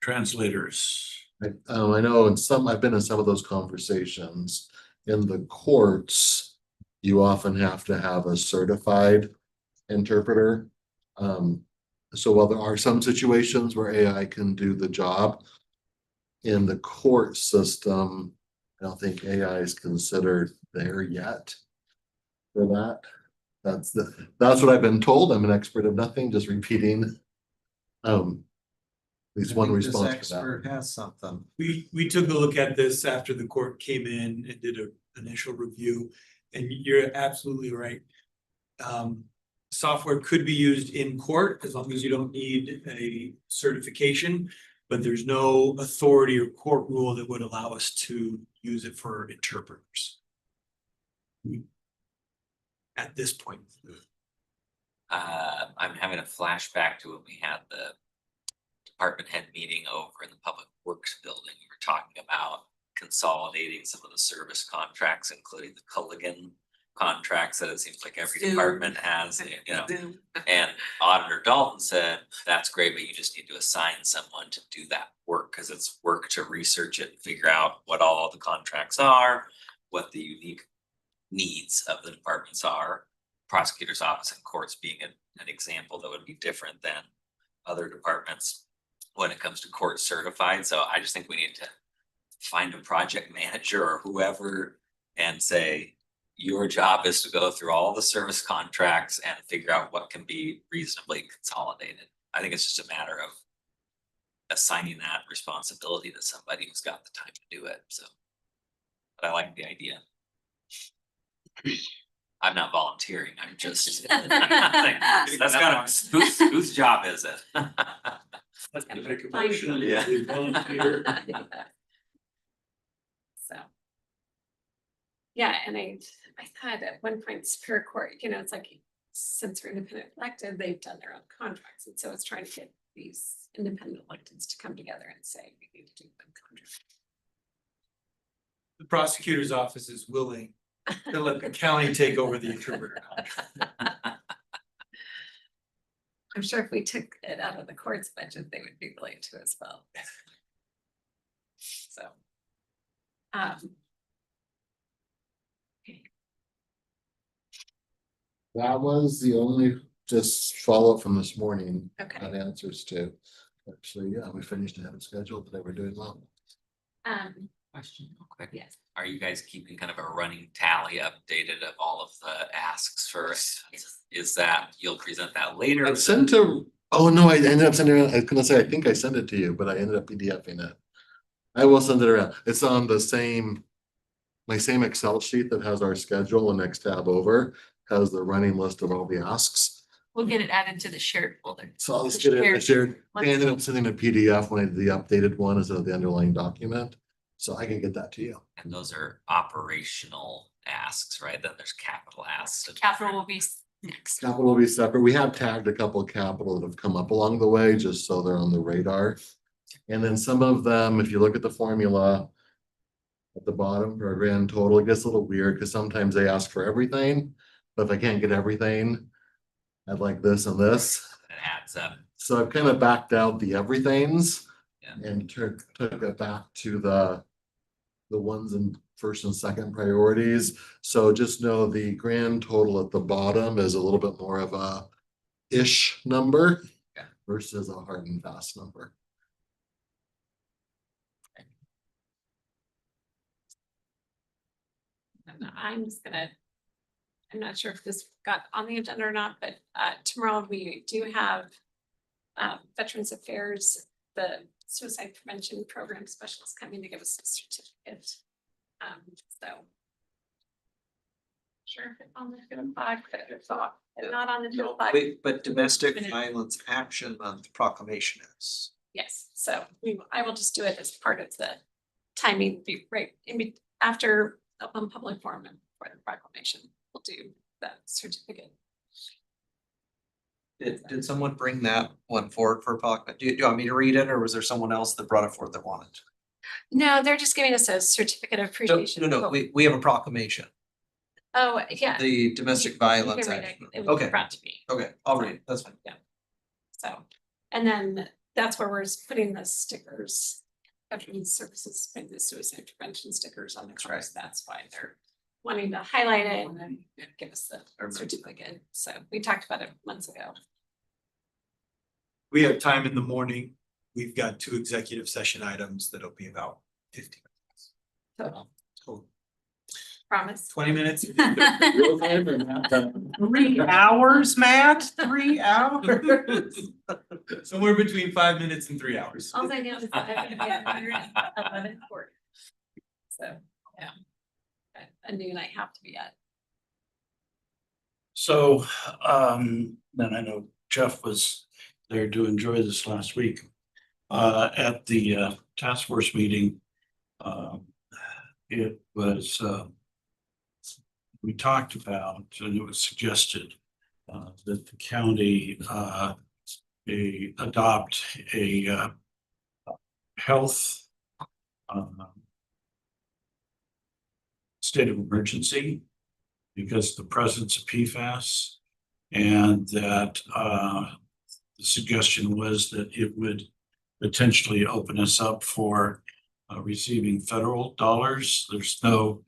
translators? I know I've been in some of those conversations. In the courts, you often have to have a certified interpreter. So while there are some situations where AI can do the job, in the court system, I don't think AI is considered there yet. for that. That's what I've been told. I'm an expert of nothing, just repeating. At least one response for that. has something. We took a look at this after the court came in and did an initial review, and you're absolutely right. Software could be used in court as long as you don't need a certification, but there's no authority or court rule that would allow us to use it for interpreters. At this point. I'm having a flashback to when we had the department head meeting over in the Public Works building. We were talking about consolidating some of the service contracts, including the Culligan contracts that it seems like every Zoom. department has, you know. And Auditor Dalton said, that's great, but you just need to assign someone to do that work, because it's work to research it and figure out what all the contracts are, what the unique needs of the departments are. Prosecutor's office and courts being an example that would be different than other departments when it comes to court certified. So I just think we need to find a project manager or whoever and say, your job is to go through all the service contracts and figure out what can be reasonably consolidated. I think it's just a matter of assigning that responsibility to somebody who's got the time to do it, so. But I like the idea. I'm not volunteering, I'm just. That's kind of, whose job is it? Let's make a motion. Yeah. We volunteer. So. Yeah, and I thought at one point Superior Court, you know, it's like, since we're independent elected, they've done their own contracts, and so it's trying to get these independent electeds to come together and say, we need to do one contract. The prosecutor's office is willing to let the county take over the interpreter contract. I'm sure if we took it out of the court's budget, they would be willing to as well. So. Okay. That was the only just follow-up from this morning. Okay. Had answers to. Actually, yeah, we finished ahead of schedule, but they were doing well. Question real quick. Yes. Are you guys keeping kind of a running tally updated of all of the asks for, is that, you'll present that later? I sent to, oh no, I ended up sending it, I was gonna say, I think I sent it to you, but I ended up PDFing it. I will send it around. It's on the same, my same Excel sheet that has our schedule, and next tab over has the running list of all the asks. We'll get it added to the shared folder. So I'll just get it, I shared, I Let's- ended up sending a PDF when I did the updated one instead of the underlying document. So I can get that to you. And those are operational asks, right? Then there's capital asks. Capital will be next. Capital will be separate. We have tagged a couple of capital that have come up along the way, just so they're on the radar. And then some of them, if you look at the formula at the bottom for a grand total, it gets a little weird because sometimes they ask for everything. But if I can't get everything, I'd like this and this. It adds up. So I've kind of backed out the everythings. Yeah. And took it back to the ones in first and second priorities. So just know the grand total at the bottom is a little bit more of a ish number Yeah. versus a hard and fast number. And I'm just gonna, I'm not sure if this got on the agenda or not, but tomorrow we do have Veterans Affairs, the Suicide Prevention Program Specialist coming to give us a certificate. So. Sure, if on the good flag, but it's not on the good flag. Wait, but Domestic Violence Action Month proclamation is. Yes, so I will just do it as part of the timing, right, after open public forum and for the proclamation, we'll do that certificate. Did someone bring that one forward for a proclamation? Do you want me to read it, or was there someone else that brought it forward that wanted? No, they're just giving us a certificate of No, appreciation. no, we have a proclamation, Oh, yeah. the Domestic You Violence can read Action. it. It was Okay, brought to me, okay, I'll read it, that's fine. so, and then that's where we're putting the stickers. Veterans Services, putting the suicide prevention stickers on the cars, that's why they're wanting to highlight it and then give us the certificate, so we talked about it months ago. We have time in the morning. We've got 2 executive session items that'll be about 15 minutes. Total. Total. Promise. 20 minutes. 3 hours, Matt? 3 hours? Somewhere between 5 minutes and 3 hours. All I know is that I'm gonna be at 111 court. So, yeah. A noon I have to be at. So, then I know Jeff was there to enjoy this last week. At the task force meeting, it was, we talked about, and it was suggested that the county adopt a health state of emergency because of the presence of PFAS, and that the suggestion was that it would potentially open us up for receiving federal dollars. There's no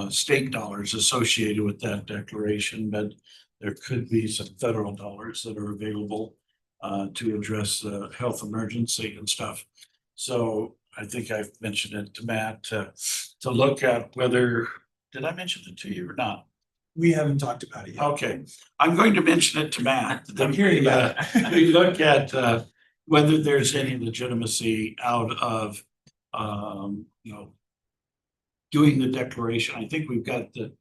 state dollars associated with that declaration, but there could be some federal dollars that are available to address the health emergency and stuff. So I think I've mentioned it to Matt to look at whether, did I mention it to you or not? We haven't talked about it yet. Okay, I'm going to mention it to Matt. I'm hearing about it. We look at whether there's any legitimacy out of, you know, doing the declaration. I think we've got the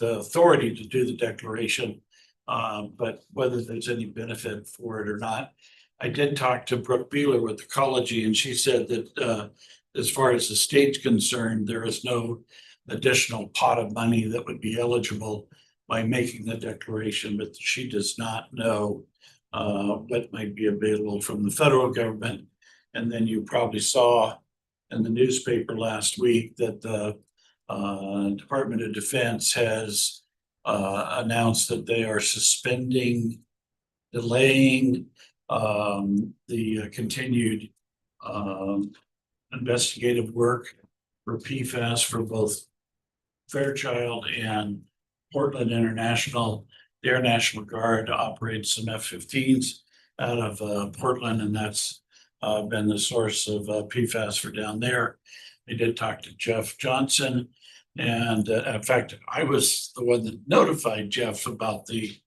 authority to do the declaration, but whether there's any benefit for it or not. I did talk to Brooke Beeler with Ecology, and she said that as far as the state's concerned, there is no additional pot of money that would be eligible by making the declaration, but she does not know what might be available from the federal government. And then you probably saw in the newspaper last week that the Department of Defense has announced that they are delaying the continued investigative work for PFAS for both Fairchild and Portland International. The Air National Guard operates some F-15s out of Portland, and that's been the source of PFAS for down there. I did talk to Jeff Johnson, and in fact, I was the one that notified Jeff about the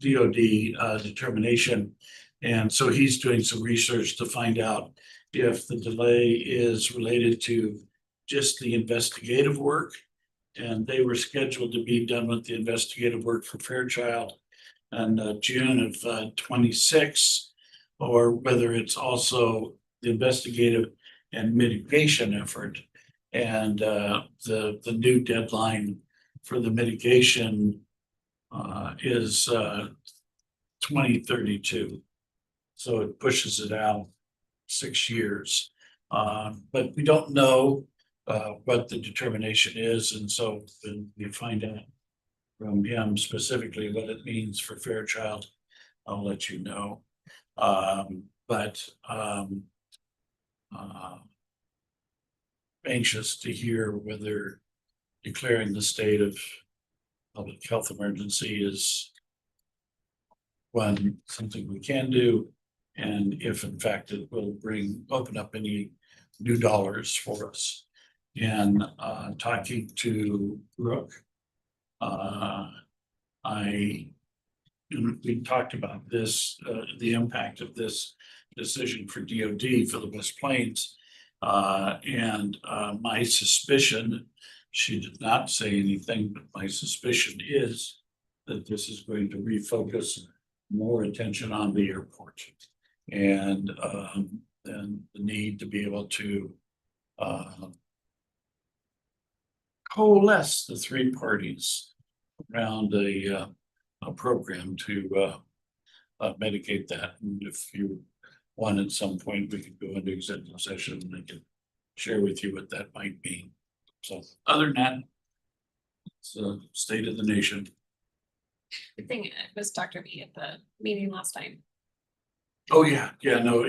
DoD determination. And so he's doing some research to find out if the delay is related to just the investigative work. And they were scheduled to be done with the investigative work for Fairchild in June of 26, or whether it's also the investigative and mitigation effort. And the new deadline for the mitigation is 2032. So it pushes it out 6 years. But we don't know what the determination is. And so when we find out from him specifically what it means for Fairchild, I'll let you know. Anxious to hear whether declaring the state of public health emergency is something we can do, and if in fact it will open up any new dollars for us. And talking to Brooke, we talked about this, the impact of this decision for DoD for the West Plains. And my suspicion, she did not say anything, but my suspicion is that this is going to refocus more attention on the airport and the need to be able to coalesce the three parties around a program to mitigate that. And if you want, at some point, we could go into executive session and I can share with you what that might mean. So other than that, it's the state of the nation. Good thing it was Dr. V at the meeting last time. Oh, yeah, no,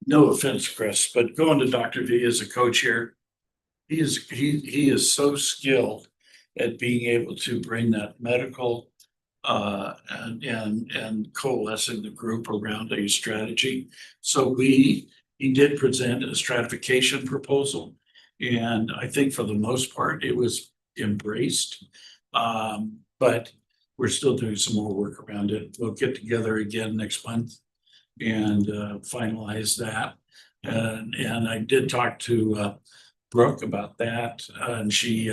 no offense, Chris, but going to Dr. V as a co-chair, he is so skilled at being able to bring that medical and coalescing the group around a strategy. So he did present a stratification proposal And I think for the most part, it was embraced. But we're still doing some more work around it. We'll get together again next month and finalize that. And I did talk to Brooke about that, and she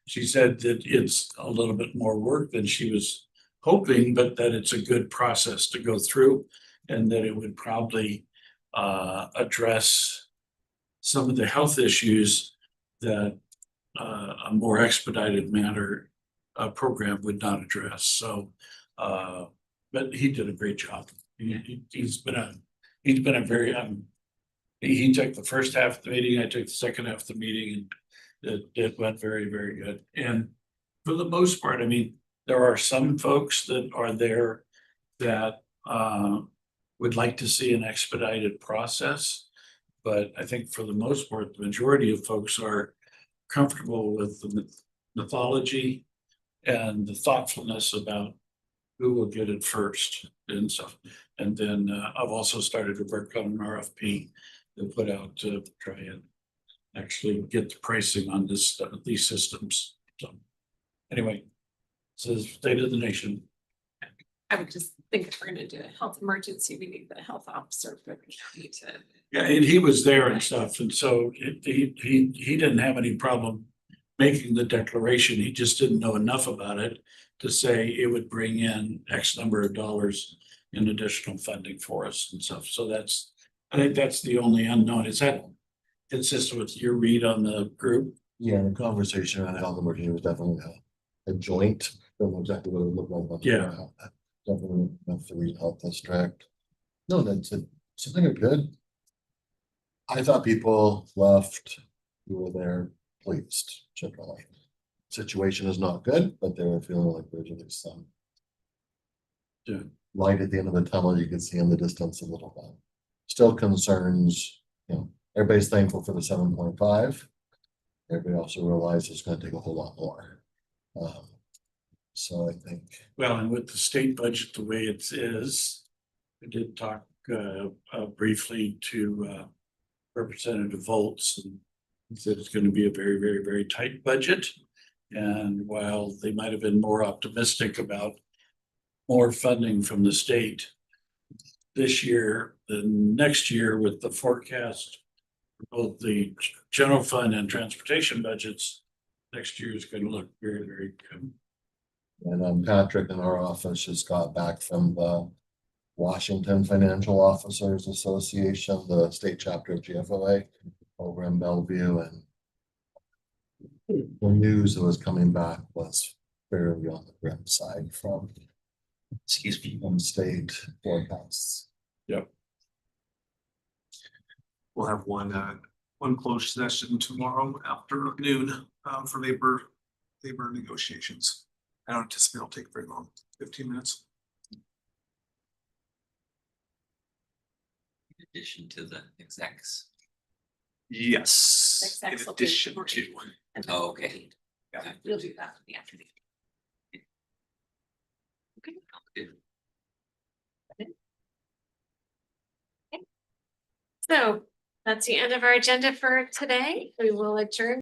said that it's a little bit more work than she was hoping, but that it's a good process to go through, and that it would probably address some of the health issues that a more expedited manner program would not address. So, but he did a great job. He's been a very he took the first half of the meeting, I took the second half of the meeting, and it went very, very good. And for the most part, I mean, there are some folks that are there that would like to see an expedited process. But I think for the most part, the majority of folks are comfortable with the mythology and the thoughtfulness about who will get it first and stuff. And then I've also started to work on an RFP to put out to try and actually get the pricing on these systems. So anyway, this is state of the nation. I would just think if we're gonna do a health emergency, we need the health officer for the county to. Yeah, and he was there and stuff, and so he didn't have any problem making the declaration. He just didn't know enough about it to say it would bring in X number of dollars in additional funding for us and stuff. So I think that's the only unknown. Is that consistent with your read on the group? Yeah, the conversation around health emergency was definitely a joint, don't know exactly what it looked like. on the Yeah. ground. Definitely enough to read health district. No, that's it, something good. I thought people left who were there pleased, generally. Situation is not good, but they were feeling like there's at least some. Yeah. Light at the end of the tunnel, you can see in the distance a little bit. Still concerns, everybody's thankful for the 7.5. Everybody also realizes it's gonna take a whole lot more. So I think. Well, and with the state budget the way it is, I did talk briefly to Representative Volts, and he said it's gonna be a very, very, very tight budget. And while they might have been more optimistic about more funding from the state this year than next year, with the forecast for both the general fund and transportation budgets, next year is gonna look very, very good. And Patrick in our office just got back from the Washington Financial Officers Association, the state chapter of GFOA over in Bellevue, and the news that was coming back was fairly on the grim side from state forecasts. Yep. We'll have one closed session tomorrow after noon for labor negotiations. I don't anticipate it'll take very long, 15 minutes. In addition to the execs. Yes, in Execs will be addition to. recorded. Oh, okay. We'll do that in the afternoon. So that's the end of our agenda for today. We will adjourn